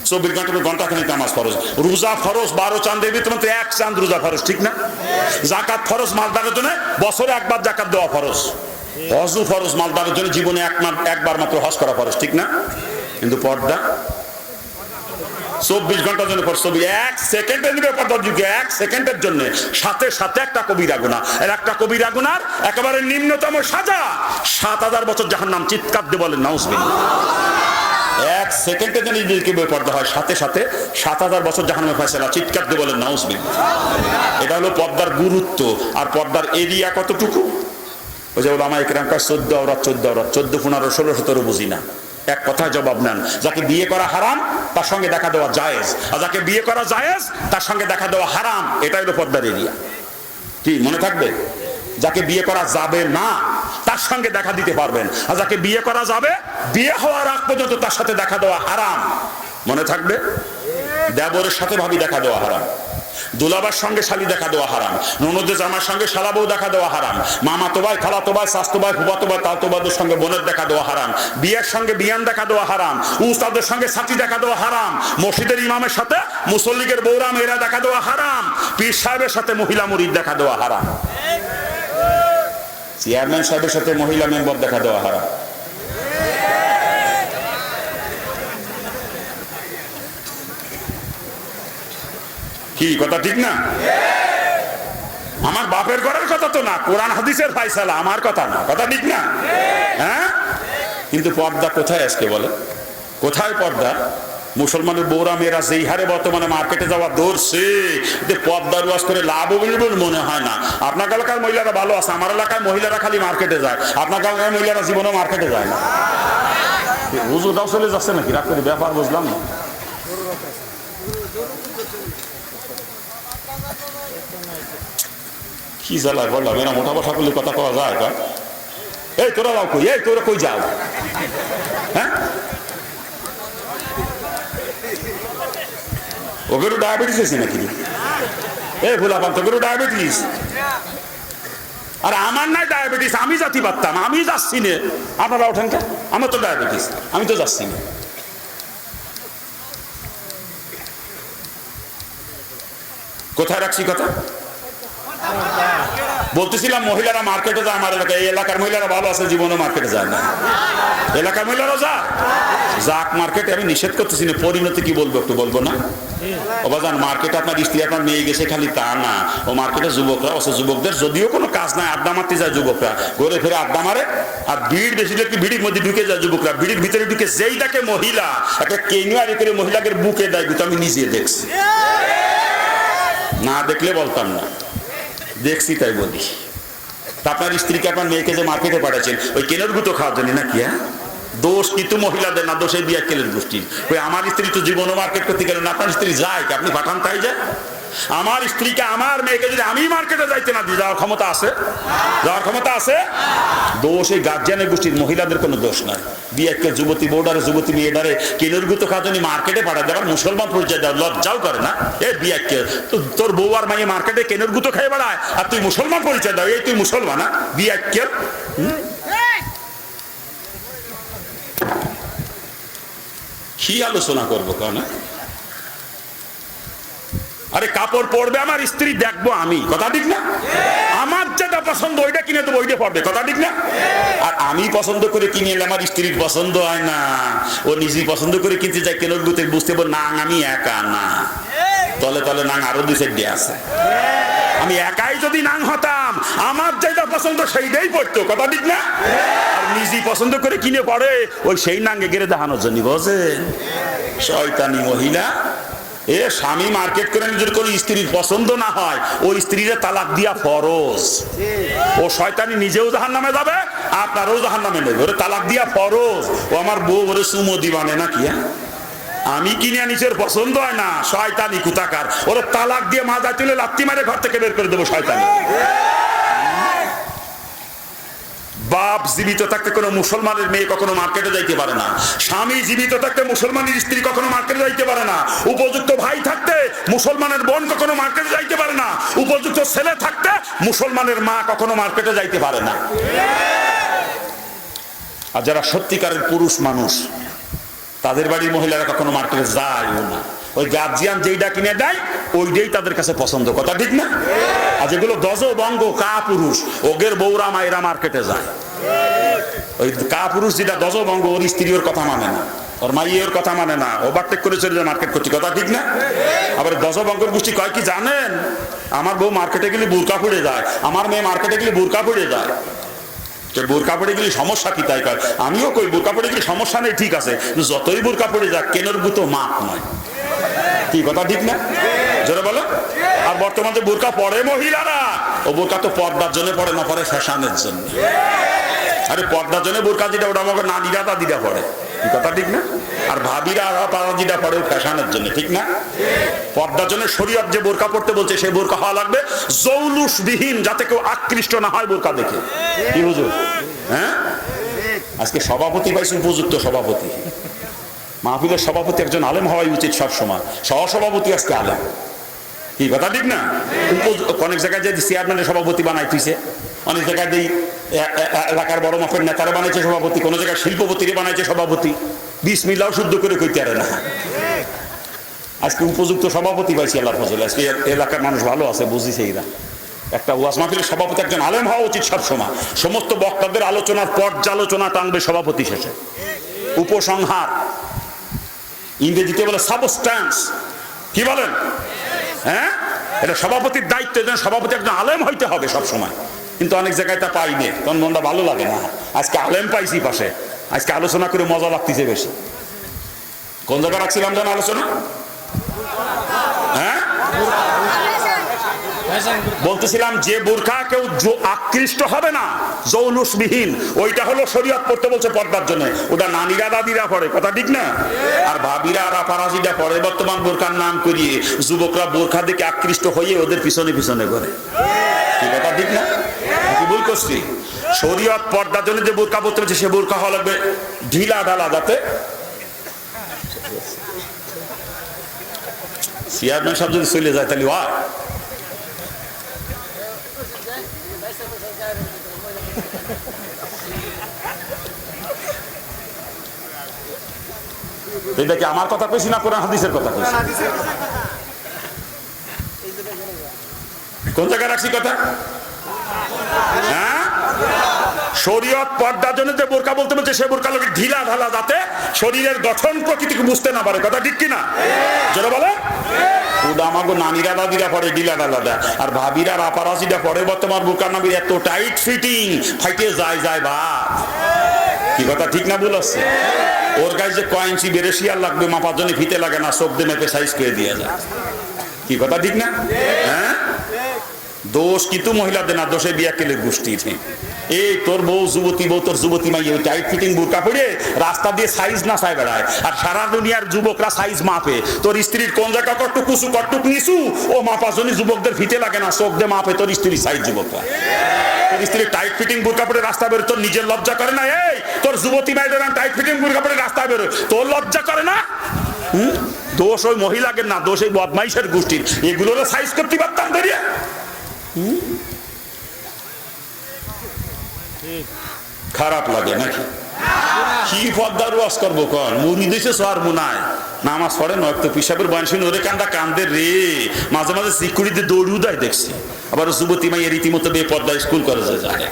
24 ঘন্টার মধ্যে ঘন্টা খানিক নামাজ ফরজ। রোজা ফরজ, 12 চাঁদের ভিতরে 1 চাঁদ রোজা ফরজ, ঠিক না? জাকাত ফরজ, মালদারের জন্য বছরে একবার জাকাত দেওয়া ফরজ। হজও ফরজ, মালদারের জন্য জীবনে একবার মাত্র হজ করা ফরজ, ঠিক না? কিন্তু পর্দা 24 ঘন্টার জন্য ফরজ। 1 সেকেন্ডের দিকে পর্দার যুগে 1 সেকেন্ডের জন্য সাথে সাথে একটা কবিরা গুনাহ, আর একটা কবিরা গুনার একেবারে নিম্নতম সাজা 7000 বছর জাহান্নাম। চিৎকার দিয়ে বলেন নাউজুবিল্লাহ। 1 সেকেন্ডের জন্য যদি পর্দা হয়, সাথে সাথে 7000 বছর জাহান্নামের ফয়সালা। চিৎকার দিয়ে বলেন নাউজুবিল্লাহ। এটা হলো পর্দার গুরুত্ব। আর পর্দার এরিয়া কতটুকু? ওই যে ওলামায়ে কেরাম কয় 14 আওরাত, 14, 15, 16, 17 বুঝি না। এক কথায় জবাব নেন, যাকে বিয়ে করা হারাম তার সঙ্গে দেখা দেওয়া জায়েজ, আর যাকে বিয়ে করা জায়েজ তার সঙ্গে দেখা দেওয়া হারাম। এটাই হলো পর্দার এরিয়া। কি মনে থাকবে? যাকে বিয়ে করা যাবে না তার সঙ্গে দেখা দিতে পারবেন, আর যাকে বিয়ে করা যাবে, বিয়ে হওয়ার আগ পর্যন্ত তার সাথে দেখা দেওয়া হারাম। মনে থাকবে? দেবরের সাথে ভাবি দেখা দেওয়া হারাম, দুলাবার সঙ্গে শালি দেখা দেওয়া হারাম, ননদের জামার সঙ্গে শালা বউ দেখা দেওয়া হারাম, মামাতো ভাই, খালাতো ভাই, শাস্তো ভাই, ফুফাতো ভাই, তাতো ভাইদের সঙ্গে বোনের দেখা দেওয়া হারাম, বিয়ের সঙ্গে বিয়ান দেখা দেওয়া হারাম, উস্তাদের সঙ্গে সাথী দেখা দেওয়া হারাম, মসজিদের ইমামের সাথে মুসল্লিদের বৌরা মেয়েরা দেখা দেওয়া হারাম, পীর সাহেবের সাথে মহিলা মুরিদ দেখা দেওয়া হারাম, চেয়ারম্যান সাহেবের সাথে মহিলা মেম্বার দেখা দেওয়া হারাম। কি কথা ঠিক না? আমার বাপের ঘরের কথা তো না, কোরআন হাদিসের ফায়সালা, আমার কথা না। কথা ঠিক না? হ্যাঁ, কিন্তু পর্দা কোথায় আজকে বলে? কোথায় পর্দা? মুসলমানের বৌরা মেয়েরা যেই হারে বর্তমানে মার্কেটে যাওয়া ধরছে, পর্দার ওয়াজ করে লাভ হবে মনে হয় না। আপনার এলাকার মহিলারা ভালো আছে, আমার এলাকায় মহিলারা খালি মার্কেটে যায়, আপনার এলাকার মহিলারা জীবনেও মার্কেটে যায় না। হুজুরটাও চলে যাচ্ছে নাকি? রাখ করে ব্যাপার বুঝলাম না। কি জ্বালায় বললাম, এরা মোটা বসা করলে কথা কওয়া যায়? এই তোরা যাও কই? এই তোরা কই যাও? হ্যাঁ, ওদেরও ডায়াবেটিস আছে নাকি? এই ভোলাপান, তোদেরও ডায়াবেটিস? আর আমার নাই ডায়াবেটিস, আমি যাতে পারতাম, আমি যাচ্ছি না। আপনারা ওঠেন কে? আমার তো ডায়াবেটিস, আমি তো যাচ্ছি না। কোথায় রাখছি কথা? বলতেছিলাম মহিলারা মার্কেটে যায় আমার এলাকায়, এই এলাকার মহিলারা ভালো আছে, জীবনে মার্কেটে যায় না। এলাকার মহিলারা যাক মার্কেটে, আমি নিষেধ করতেছি না, পরিণতি কি বলবো একটু বলবো না? অবাজান মার্কেটে আপনার স্ত্রী আপনার মেয়ে গেছে খালি তা না, ও মার্কেটে যুবকরা আছে, যুবকদের যদিও কোনো কাজ নাই আড্ডা মারতে যায় যুবকরা, ঘুরে ফিরে আড্ডা মারে, আর ভিড় বেশি দেখলে ভিড়ির মধ্যে ঢুকে যায় যুবকরা, ভিড়ির ভিতরে ঢুকে যেই দেখে মহিলা একটা কেনুয়ারি করে মহিলাকে বুকে দেয়, কিন্তু আমি নিজে দেখছি, না দেখলে বলতাম না, দেখছি তাই বলি। তা আপনার স্ত্রীকে আপনার মেয়েকে যে মার্কেটে পাঠাচ্ছেন ওই কেনার গুতো খাওয়ার জন্য নাকি? হ্যাঁ, দোষ কিন্তু মহিলাদের না, দোষে বিয়া কেলের গোষ্ঠীর। ওই আমার স্ত্রী তো জীবনও মার্কেট করতে গেলেন, আপনার স্ত্রী যায়, আপনি পাঠান তাই যায়। আমার স্ত্রীকে আমার মেয়েকে যদি আমি মার্কেটে যাইতে না দিই, যাওয়ার ক্ষমতা আছে? যাওয়ার ক্ষমতা আছে? দোষ এই গার্জিয়ানের গোষ্ঠীর, মহিলাদের কোনো দোষ নাই। বিয়াকে যুবতী বউডারে যুবতী মেয়েডারে কেনের গুতো খাওয়ার জন্য মার্কেটে পাঠা দেওয়ার মুসলমান পরিচয় দেওয়ার লজ্জাও করে না? এ বিয়াকে তোর বউ আর মাইয়ে মার্কেটে কেনের গুতো খেয়ে বেড়ায় আর তুই মুসলমান পরিচয় দাও, এই তুই মুসলমান না? বিয়াকে কি আলোচনা করবো কেন? আরে কাপড় পরবে আমার স্ত্রী, দেখবো আমি, কথা ঠিক না? আমার যেটা পছন্দ ওইটা কিনে দেবো, ওইটা পরবে, কথা ঠিক না? আর আমি পছন্দ করে কিনে এলে আমার স্ত্রীর পছন্দ হয় না, ও নিজেই পছন্দ করে কিনতে যায়, কেন বুঝতে পারবো না আমি একা না, তলে তলে নাং আরো দুই সাইড আছে। আমি একাই যদি নাং হতাম, আমার যেটা পছন্দ সেইটাই পড়তো, কথা ঠিক না? আর নিজেই পছন্দ করে কিনে পড়ে ওই সেই নাঙ্গে গেড়ে দেখানোর জন্য, বোঝেন? শয়তানি মহিলা। এ স্বামী মার্কেট করে যদি কোনো স্ত্রীর পছন্দ না হয়, ওই স্ত্রীর তালাক দিয়া ফরজ। ও শয়তানি নিজেও জাহান্নামে যাবে, আপনারও জাহান্নামে নেবে, ওরে তালাক দিয়া ফরজ। ও আমার বউ ওরে সুমো দিবানে নাকি? আমি কিনে নিচের পছন্দ হয় না, শয়তানি কুতাকার, ওরে তালাক দিয়ে মাজা তুলে লাত্তি মারে ঘর থেকে বের করে দেবো, শয়তানি। বাপ জীবিত থাকতে কোনো মুসলমানের মেয়ে কখনো মার্কেটে যাইতে পারে না, স্বামী জীবিত থাকতে মুসলমানের স্ত্রী কখনো মার্কেটে যাইতে পারে না, উপযুক্ত ভাই থাকতে মুসলমানের বোন কখনো মার্কেটে যাইতে পারে না, উপযুক্ত ছেলে থাকতে মুসলমানের মা কখনো মার্কেটে যাইতে পারে না। আর যারা সত্যিকারের পুরুষ মানুষ, তাদের বাড়ির মহিলারা কখনো মার্কেটে যায়ও না, ওই গার্জিয়ান যেইটা কিনে দেয় ওইটাই তাদের কাছে পছন্দ, কথা ঠিক না? আর যেগুলো দজ বঙ্গ কা পুরুষ, ওগের বৌরা মায়েরা মার্কেটে যায়, ওই কা পুরুষ যেটা দজ বঙ্গ, ওর স্ত্রী ওর কথা মানে না, ওর মাইয়ে ওর কথা মানে না, ওভারটেক করে চলে যায় মার্কেট করছে, কথা ঠিক না? আবার দজ বঙ্গের গোষ্ঠী কয় কি জানেন? আমার বউ মার্কেটে গেলে বোরকা পড়ে যায়, আমার মেয়ে মার্কেটে গেলে বোরকা পড়ে যায়। বোরকা পড়ে গেলে সমস্যা কি? তাই কয়। আমিও কই বোরকা পড়ে গেলে সমস্যা নেই, ঠিক আছে, যতই বোরকা পড়ে যাক কেনের গুতো মাপ নয়, কি কথা ঠিক না? জোরে বলো। আর বর্তমানে বোরকা পরে মহিলারা, ও বোরকা তো পর্দার জন্য পড়ে না, পরে ফ্যাশনের জন্য। আরে পর্দার জন্য বোরকা যেটা, ওটা আমাকে নানিরা দাদিরা পড়ে, কি কথা ঠিক না? আর ভাবিরা পাড়াজিরা পড়ে ফ্যাশনের জন্য, ঠিক না? পর্দার জন্য শরীয়ত যে বোরকা পড়তে বলছে, সেই বোরকা হওয়া লাগবে জৌলুসবিহীন, যাতে কেউ আকৃষ্ট না হয় বোরকা দেখে। কি হুজুর? হ্যাঁ, আজকে সভাপতি পাইছি, উপযুক্ত সভাপতি, মাহফিলের সভাপতি একজন আলেম হওয়াই উচিত সব সময়, সহসভাপতি আজকে আলেম, কি কথা ঠিক না? অনেক জায়গায় যে চেয়ারম্যানের সভাপতি বানাইতেছে, অনেক জায়গায় যে এলাকার বড় মাপের নেতারা বানাইছে সভাপতি, কোন জায়গায় শিল্পপতিরে বানাইছে সভাপতি, বিসমিল্লাহ শুদ্ধ করে কইতে পারে না। আজকে উপযুক্ত সভাপতি পাইছি আল্লাহর ফজলে, আজকে এলাকার মানুষ ভালো আছে, বুঝিছে এরা। একটা ওয়াজ মাহফিলের সভাপতি একজন আলেম হওয়া উচিত সব সময়, সমস্ত বক্তাদের আলোচনার পর্যালোচনা টানবে সভাপতি শেষে, উপসংহার, ইংরেজিতে বলে সাবস্ট্যান্স, কি বলেন? হ্যাঁ, এটা সভাপতির দায়িত্ব, সভাপতি একজন আলেম হইতে হবে সব সময়, কিন্তু অনেক জায়গায় তা পাইনি, তখন মনটা ভালো লাগে না। আজকে আলেম পাইছি পাশে, আজকে আলোচনা করে মজা লাগতেছে বেশি। কোন জায়গায় রাখছিলাম যেন আলোচনা? হ্যাঁ, বলতেছিলাম যে বোরকা কেউ আকৃষ্ট হবে না, জৌলুসবিহীন, ওইটা হলো শরীয়ত পড়তে বলছে পর্দার জন্য, ওটা নানিরা দাদিরা পড়ে, কথা ঠিক না? আর ভাবিরা আর আপারাজিরা পড়ে। বর্তমান বোরকার নাম করিয়ে যুবকরা বোরকা দেখে আকৃষ্ট হয়ে ওদের পিছনে পিছনে করে, কি কথা ঠিক না? কি ভুল করছি? শরীয়ত পর্দার জন্য যে বোরকা পড়তে বলছে, সে বোরকা হওয়া লাগবে ঢিলা ঢালা, যাতে চেয়ারম্যান সাহেব যদি চলে যায় তাহলে এটা কি আমার কথা কইছি না কোরআন হাদিসের কথা কইছি? কোন জায়গায় রাখছি কথা? হ্যাঁ, শরীয়ত পর্দার জন্য যে বোরকা বলতে বলছে সে বোরকা লোক ঢিলা ঢালা, যাতে শরীরের গঠন প্রকৃতিকে বুঝতে না পারে। কথা ঠিক কিনা? যেটা বলে ওটা আমাকে নানিরা দাদিরা পরে ঢিলা ঢালা দেয়, আর ভাবিরা রাপারাজিরা পরে বর্তমান বোরকার নামির এত টাইট ফিটিং ফাইটে যায় বা। কি কথা ঠিক না? ভুল আছে? ওর গায়ে যে কয় ইঞ্চি বেরেশিয়ার লাগবে মাপার জন্য ফিতে লাগে না, সব দিয়ে মেপে সাইজ করে দিয়ে যায়। কি কথা ঠিক না? হ্যাঁ, দোষ কিন্তু মহিলাদের না, দোষে বিয়া কেলে গোষ্ঠীর। এই তোর বউ যুবতী বউ, তোর যুবতী মাই ওই টাইট ফিটিং বোরকা পরে রাস্তা দিয়ে সাইজ না চাই বেড়ায়, আর সারা দুনিয়ার যুবকরা সাইজ মাপে। তোর স্ত্রীর কোন জায়গা কটুক উঁচু কটুক নিচু ও মাপার জন্য যুবকদের ফিতে লাগে না, চোখ দিয়ে মাপে তোর স্ত্রীর সাইজ। যুবকরা তোর স্ত্রী টাইট ফিটিং বোরকা পরে রাস্তা বেরো, তোর নিজের লজ্জা করে না? এই তোর যুবতী মাইদের টাইট ফিটিং বোরকা পরে রাস্তা বেরো, তোর লজ্জা করে না? দোষ ওই মহিলাকে না, দোষ এই বদমাইশের গোষ্ঠীর। এগুলোর সাইজ করতে পারতাম দাঁড়িয়ে। খারাপ লাগে নাকি? কি পদ্মার ওয়াজ করবো কর? মুড়ি দিয়েছে সর মুনায় নামাজ পড়ে নয় তো পিসাবের বয়সী ওরে কান্দা কান্দে রে, মাঝে মাঝে সিকিউরিটি দৌড়িও দেয় দেখছি। আবার যুবতী মাইয়া রীতিমতো বেপর্দা স্কুল কলেজে যায়,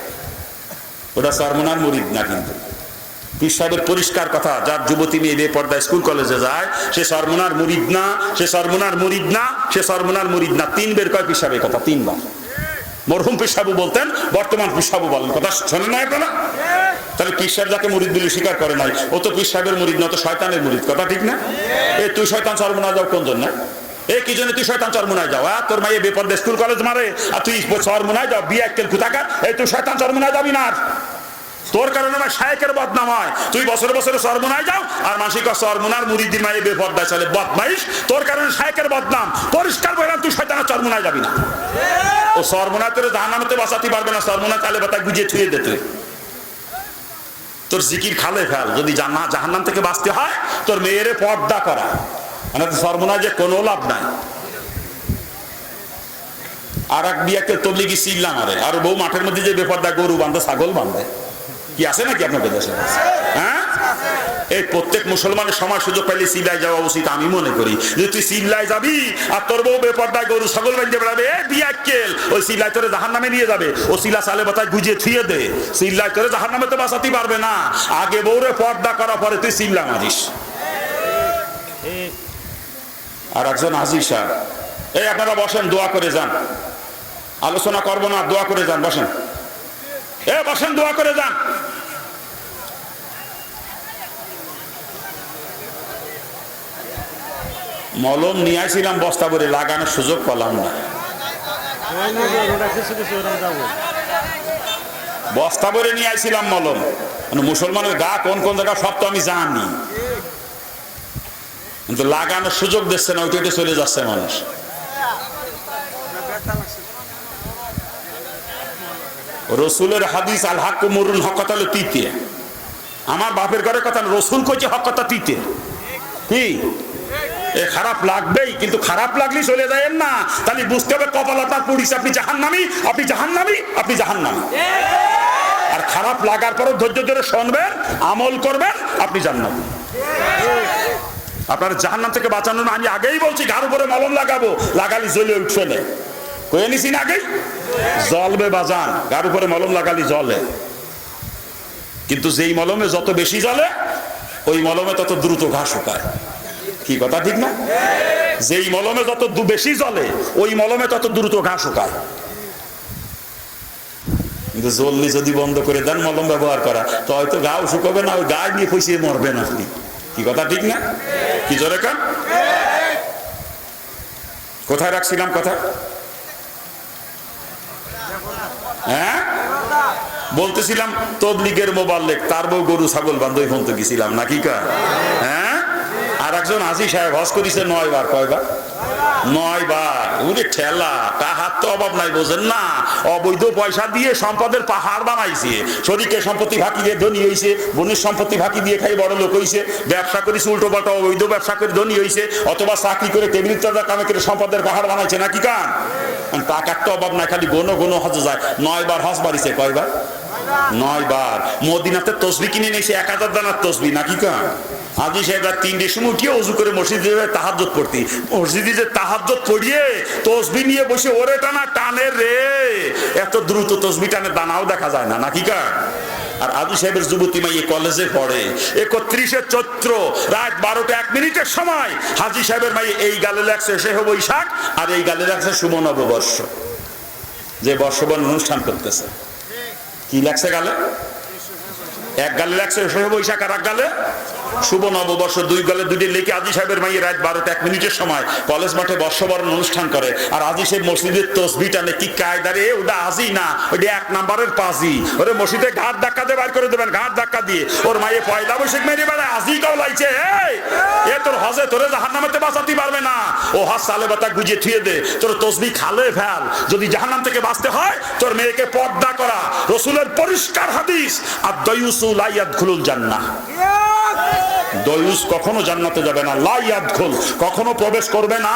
ওটা সরমুনার মুরিদ না। কিন্তু পীর সাহেবের পরিষ্কার কথা, যার যুবতী মেয়ে বেপর্দা স্কুল কলেজে যায় সে সরমুনার মুরিদ না, সে সরমুনার মুরিদ না, সে সরমুনার মুরিদ না। 3 বের কয় পীর সাহেবের কথা, 3 বার। মরহুম পীর সাহেব বলতেন, বর্তমান পীর সাহেব বলেন। কথা শোনেন না আপনারা? তাহলে পীর সাহেব যাকে মুরিদ বলে স্বীকার করে নাই, ও তো পীর সাহেবের মুরিদ না, তো শয়তানের মুরিদ। কথা ঠিক না? এ তুই শয়তান চরমুনায় যাও কোন জন্য? এ কি জন্য তুই শয়তান চরমুনায় যাও? তোর মাইয়ে বেপর্দা স্কুল কলেজ মারে আর তুই চরমুনায় যাও? বিয়ে এককেল কুতাকার, এই তুই শয়তান চরমুনায় যাবি না। তোর কারণে আমার শায়েকের বদনাম হয়। তুই বছরে বছরে চরমুনায় যাও আর মাসিক চরমুনার মুরিদির মাইয়ে বেপর্দা চলে, বদমাইশ। তোর কারণে শায়েকের বদনাম। পরিষ্কার বললাম, তুই শয়তানের চরমুনায় যাবি না। ও চরমুনায় তোর জাহান্নামে বাঁচাতে পারবে না। চরমুনায় চালে বাতা গুজিয়ে ছুঁয়ে দে। তুই তোর জিকির খালে ফেল, যদি জাহান্নাম থেকে বাঁচতে হয় তোর মেয়েরে পর্দা করা, মানে চরমুনায় যে কোনো লাভ নাই। আর এক বিয়াকে তবলিগি চিল্লা মারে, আর বউ মাঠের মধ্যে যে বেপর্দা গরু বাঁধে, ছাগল বাঁধে। কি আছে নাকি আপনাদের দেশে? হ্যাঁ, এই প্রত্যেক মুসলমানের সময় সুযোগ পাইলে সিল্লায় যাওয়া উচিত আমি মনে করি। যে তুই সিল্লায় যাবি আর তোর বউ বেপর্দায় গরু ছাগল বাঁধতে বেড়াবে, বিয়াক্কেল ওই সিল্লায় তোরে জাহান্নামে নিয়ে যাবে। ও সিল্লা চালে বাতায় গুজিয়ে ছুঁয়ে দে। সিল্লায় তোরে জাহান্নামে তো বাঁচাতে পারবে না। আগে বউরে পর্দা করা পরে তুই সিল্লা মারিস। আর একজন হাজী সাহেব, এই আপনারা বসেন, দোয়া করে যান। আলোচনা করবো না, দোয়া করে যান। বসেন, এ বসেন, দোয়া করে যান। মলম নিয়ে আসছিলাম বস্তা ভরে, লাগানোর সুযোগ পেলাম না। বস্তা ভরে নিয়ে আসছিলাম মলম। মানে মুসলমানের গা কোন কোন জায়গা সব তো আমি জানি, কিন্তু লাগানোর সুযোগ দিচ্ছে না, ওইটা চলে যাচ্ছে মানুষ। রসুলের হাদিস আল হাক্কু মুরুন হক কথা হলো তিতে। আমার বাপের ঘরের কথা, রসুল কইছে হক কথা তিতে। কি এ খারাপ লাগবেই, কিন্তু খারাপ লাগলেই চলে যাবেন না। তাহলে বুঝতে হবে কপাল আপনার পড়িছে, আপনি জাহান্নামী, আপনি জাহান্নামী, আপনি জাহান্নামী। আর খারাপ লাগার পরও ধৈর্য ধরে শুনবেন, আমল করবেন, আপনি জান্নাতি। আপনার জাহান্নাম থেকে বাঁচানোর আমি আগেই বলছি, ঘাড় উপরে মলম লাগাবো, লাগালি জ্বলে উঠবে না। কয়ে নিছি না আগেই? জ্বলবে বাজান, ঘাড় উপরে মলম লাগালি জ্বলে। কিন্তু যেই মলমে যত বেশি জ্বলে ওই মলমে তত দ্রুত ঘা শুকায়। কি কথা ঠিক না? যেই মলমে যত বেশি জ্বলে ওই মলমে তত দ্রুত ঘা শুকায়। কিন্তু জ্বলনি যদি বন্ধ করে দেন মলম ব্যবহার করা, তো হয়তো গাও শুকাবে না, ওই গায়ে নিয়ে পয়সে মরবেন আপনি। কি কথা ঠিক না? কি জোরে কান? কোথায় রাখছিলাম কথা? হ্যাঁ, বলতেছিলাম তবলিগের মোবাল্লেক, তার বউ গরু ছাগল বান্ধব ফোন তো গেছিলাম নাকি কা? হ্যাঁ, আর একজন হাজী সাহেব হজ করেছে 9 বার। কয়বার? 9 বার। ওরে ঠেলা, তাহার তো অভাব নাই, বোঝেন না? অবৈধ পয়সা দিয়ে সম্পদের পাহাড় বানাইছে। শরীকের সম্পত্তি ফাঁকি দিয়ে ধনী হয়েছে, বোনের সম্পত্তি ফাঁকি দিয়ে খাই বড় লোক হয়েছে, ব্যবসা করেছে উল্টো পাল্টা অবৈধ ব্যবসা করে ধনী হয়েছে, অথবা চাকরি করে টেবিল চাঁদা কামে করে সম্পদের পাহাড় বানাইছে নাকি কান? টাকার তো অভাব নাই, খালি গোনো গোনো হজ যায়। 9 বার হজ বাড়িছে। কয়বার? 9 বার। মদিনাতে তসবি কিনে নিয়েছে 1000 দানার তসবি নাকি কান? আজি সাহেব রাত 3টের সময় উঠিয়ে অজু করে মসজিদে তাহাজ্জুদ পড়তি, মসজিদে যে তাহাজ্জুদ পড়িয়ে তসবিহ নিয়ে বসে ওরে টানা টানে রে, এত দ্রুত তসবিহ টানে দানাও দেখা যায় না, নাকি কা? আর আজি সাহেবের যুবতী মাইয়ে কলেজে পড়ে, 31শে চৈত্র রাত 12:01 সময় হাজি সাহেবের মাইয়ে এই গালে লাগছে শেহ বৈশাখ, আর এই গালে লাগছে শুভ নববর্ষ, যে বর্ষবরণ অনুষ্ঠান করতেছে। কি লাগছে গালে? এক গালে লাগছে শেহ বৈশাখ, আর এক গালে শুভ নববর্ষ। দুই গালে দুটি লেখে আজি সাহেবের মাইয়ে রাত 12:01 সময় কলেজ মাঠে বর্ষবরণ অনুষ্ঠান করে। আর আজি সাহেব মসজিদের তসবিহ টানে, কি কায়দারে, ওটা আজি না, ওটা 1 নাম্বারের পাজি। ওরে মসজিদে ঘাট ধাক্কা দিয়ে বার করে দেবেন, ঘাট ধাক্কা দিয়ে। ওর মাইয়ে পয়লা বৈশাখ মেরে বেড়ায়, আজি কাউলাইছে, এ তোর হজে তোরে জাহান্নামেতে বাঁচাতে পারবে না। ও হজ সালে বাতা গুজিয়ে থুয়ে দে, তোর তসবিহ খালে ফেল, যদি জাহান্নাম থেকে বাঁচতে হয় তোর মেয়েকে পর্দা করা। রাসূলের পরিষ্কার হাদিস, আদ-দায়ুসু লা ইয়াদখুলুল জান্নাহ, দয়ুস কখনো জান্নাতে যাবে না, লা ইয়াদখুল, কখনো প্রবেশ করবে না।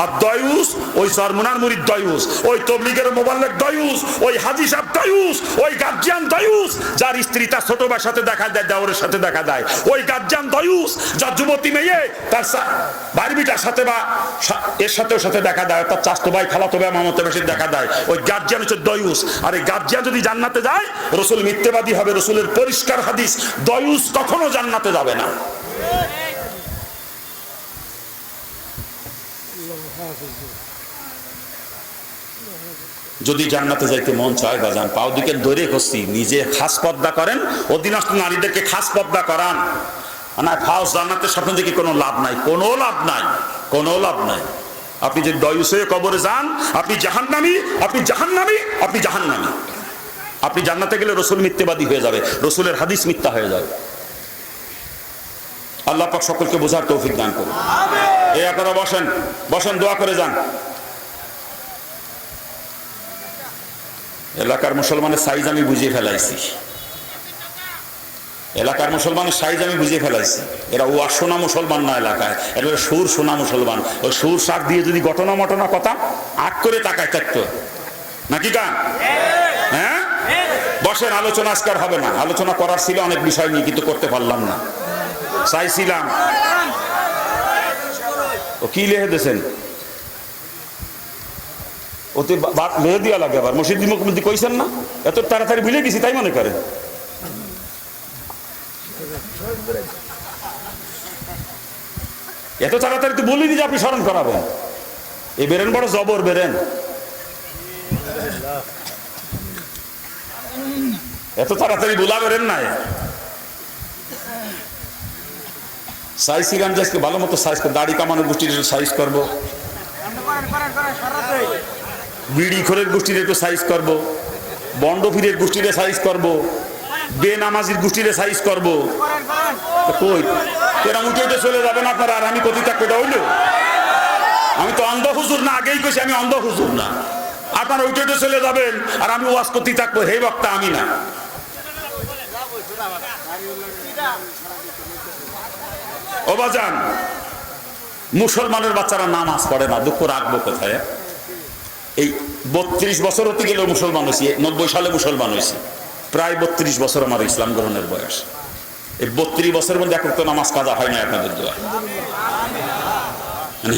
আর দয়ুস ওই সরমুনার মুরিদ দয়ুস, ওই তবলিগের মোবাল্লিগ দয়ুস, ওই হাজী সাহেব দয়ুস, ওই গার্জিয়ান দয়ুস, যার স্ত্রী তার ছোট ভাইয়ের সাথে দেখা দেয়, দেওরের সাথে দেখা দেয়, ওই গার্জিয়ান দয়ুস। যার যুবতী মেয়ে তার বাড়িটার সাথে বা এর সাথে দেখা দেয়, তার চাচতো ভাই খালাতো ভাই মামাতো ভাইয়ের সাথে দেখা দেয়, ওই গার্জিয়ান হচ্ছে দয়ুস। আর এই গার্জিয়ান যদি জান্নাতে যায়, রাসূল মিথ্যাবাদী হবে। রাসূলের পরিষ্কার হাদিস, দয়ুস কখনো জান্নাতে যাবে না। যদি জান্নাতে যাইতে মন চায় বাজান, পাও দিকে ধরে করছি, নিজে খাস পর্দা করেন, অধীনস্থ নারীদেরকে খাস পর্দা করান, না ফাউস জান্নাতের স্বপ্ন দেখে কোনো লাভ নাই, কোনো লাভ নাই, কোনো লাভ নাই। আপনি যদি দয়ুস হয়ে কবরে যান, আপনি জাহান্নামী, আপনি জাহান্নামী, আপনি জাহান্নামী। আপনি জান্নাতে গেলে রাসূল মিথ্যাবাদী হয়ে যাবে, রাসূলের হাদিস মিথ্যা হয়ে যাবে। আল্লাহ পাক সকলকে বোঝার তৌফিক দান করুন। এই আপনারা বসেন, বসেন, দোয়া করে যান। এলাকার মুসলমানের সাইজ আমি বুঝিয়ে ফেলাইছি, এলাকার মুসলমানের সাইজ আমি বুঝিয়ে ফেলাইছি। এরা ও সোনা মুসলমান না, এলাকায় এরা সুর সোনা মুসলমান। ওই সুর শাক দিয়ে যদি ঘটনা মটনা কথা আগ করে তাকায় থাকতো, নাকি গান? হ্যাঁ, বসেন, আলোচনা আজকার হবে না। আলোচনা করার ছিল অনেক বিষয় নিয়ে, কিন্তু করতে পারলাম না। চাইছিলাম ও কি লিখে দিয়েছেন, ওতে লিখে দেওয়া লাগে আবার। মসজিদ মুখমন্ত্রী কইছেন না, এত তাড়াতাড়ি ভুলে গেছি তাই মনে করে। এত তাড়াতাড়ি তো বলিনি যে আপনি স্মরণ করাবেন। এই বেরেন বড় জবর বেরেন, এত তাড়াতাড়ি বলা বেরেন নাই। সাইজ সিগান যাইকে ভালো মতো সাইজ করবো, দাড়ি কামানোর গোষ্ঠীর একটু সাইজ করবো, বিড়ি খোরের গোষ্ঠীর একটু সাইজ করবো, বন্ডফিরের গোষ্ঠীরে সাইজ করবো, বেনামাজির গোষ্ঠীরে সাইজ করবো। কই এরম উঠে উঠে চলে যাবেন আপনারা, আর আমি কতি থাকবো? এটা হইল, আমি তো অন্ধ হুজুর না, আগেই কইছি আমি অন্ধ হুজুর না। আপনারা উঠে উঠে চলে যাবেন আর আমি ওয়াজ করতে থাকবো, হে বক্তা আমি না। ও বাজান, মুসলমানের বাচ্চারা নামাজ পড়ে না, দুঃখ রাখবো কোথায়? এই 32 বছর হতে গেলেও মুসলমান হয়েছি, 90 সালে মুসলমান হয়েছি, প্রায় 32 বছর আমার ইসলাম গ্রহণের বয়স। এই 32 বছরের মধ্যে এক ওয়াক্ত নামাজ কাজা হয় না আপনাদের দোয়া।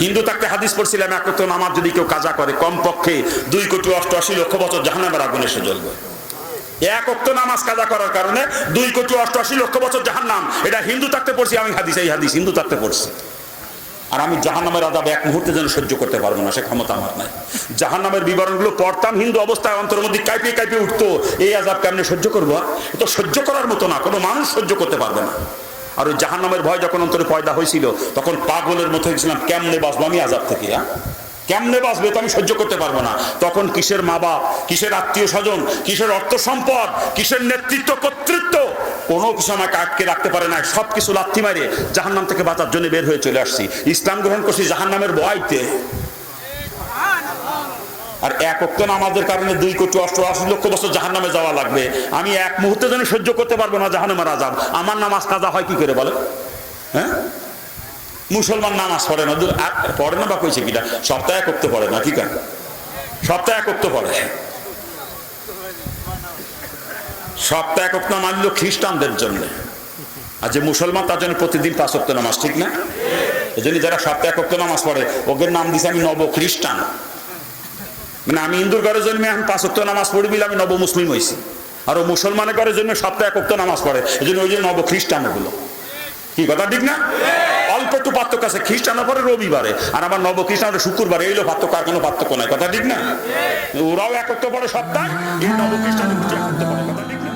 হিন্দু থাকতে হাদিস পড়ছিলাম, এক ওয়াক্ত নামাজ যদি কেউ কাজা করে, কমপক্ষে 2,88,00,000 বছর জাহান্নামের আগুনে সে জ্বলবে। এক ওয়াক্ত নামাজ কাজা করার কারণে 2,88,00,000 বছর জাহান্নাম। এটা হিন্দু থাকতে পড়ছি আমি হাদিস, এই হাদিস হিন্দু থাকতে পড়ছি। আর আমি জাহান্নামের আযাব এক মুহূর্তে যেন সহ্য করতে পারবো না, সে ক্ষমতা আমার নাই। জাহান্নামের বিবরণগুলো পড়তাম, হিন্দু অবস্থায় অন্তরের মধ্যে কাঁপিয়ে কাঁপিয়ে উঠতো। এই আযাব কেমনে সহ্য করবো? এটা সহ্য করার মতো না, কোনো মানুষ সহ্য করতে পারবে না। আর ওই জাহান্নামের ভয় যখন অন্তরে পয়দা হয়েছিল, তখন পাগলের মতো হয়েছিলাম, কেমনে বাঁচবো আমি আযাব থেকে? কেমনে বাঁচবে? তো আমি সহ্য করতে পারবো না। তখন কিসের মা বাপ, কিসের আত্মীয় স্বজন, কিসের অর্থ সম্পদ, কিসের নেতৃত্ব কর্তৃত্ব, কোনো কিছু আমাকে আটকে রাখতে পারে না। সব কিছু লাথি মারে জাহান্নাম থেকে বাঁচার জন্য বের হয়ে চলে আসছি। ইসলাম গ্রহণ করছি জাহান্নামের ভয়তে। আর এক ওয়াক্ত নামাজের কারণে 2,88,00,000 বছর জাহান্নামে যাওয়া লাগবে। আমি এক মুহূর্তে যেন সহ্য করতে পারবো না জাহান্নামের আযাব। আমার নামাজ কাজা হয় কি করে বলে? হ্যাঁ, মুসলমান নামাজ পড়ে না, পড়ে না বা কইছে কিনা, সপ্তাহে করতে পড়ে না, কি কেন সপ্তাহে করতে পড়ে? সপ্তাহে করতে মানলো খ্রিস্টানদের জন্য, আর যে মুসলমান তার জন্য প্রতিদিন 5 ওয়াক্ত নামাজ, ঠিক না? এই জন্য যারা সপ্তাহে 1 ওয়াক্ত নামাজ পড়ে ওদের নাম দিছে আমি নব খ্রিস্টান। মানে আমি হিন্দুর ঘরে জন্মে এখন 5 ওয়াক্ত নামাজ পড়ি বলে আমি নব মুসলিম হয়েছি, আর ও মুসলমানের ঘরে জন্মে সপ্তাহে 1 ওয়াক্ত নামাজ পড়ে, এই জন্য ওই যে নব খ্রিস্টান। ওগুলো কি কথা, ঠিক না? অল্প একটু পার্থক্য আছে, খ্রিস্টান পরে রবিবারে আর আমার নব খ্রিস্টান শুক্রবারে, এইলো পার্থক্য, আর কোনো পার্থক্য নাই, কথা ঠিক না? ওরাও 1 ওয়াক্ত পড়ে সপ্তাহে, এই নব খ্রিস্টান 1 ওয়াক্ত পড়ে, কথা ঠিক না?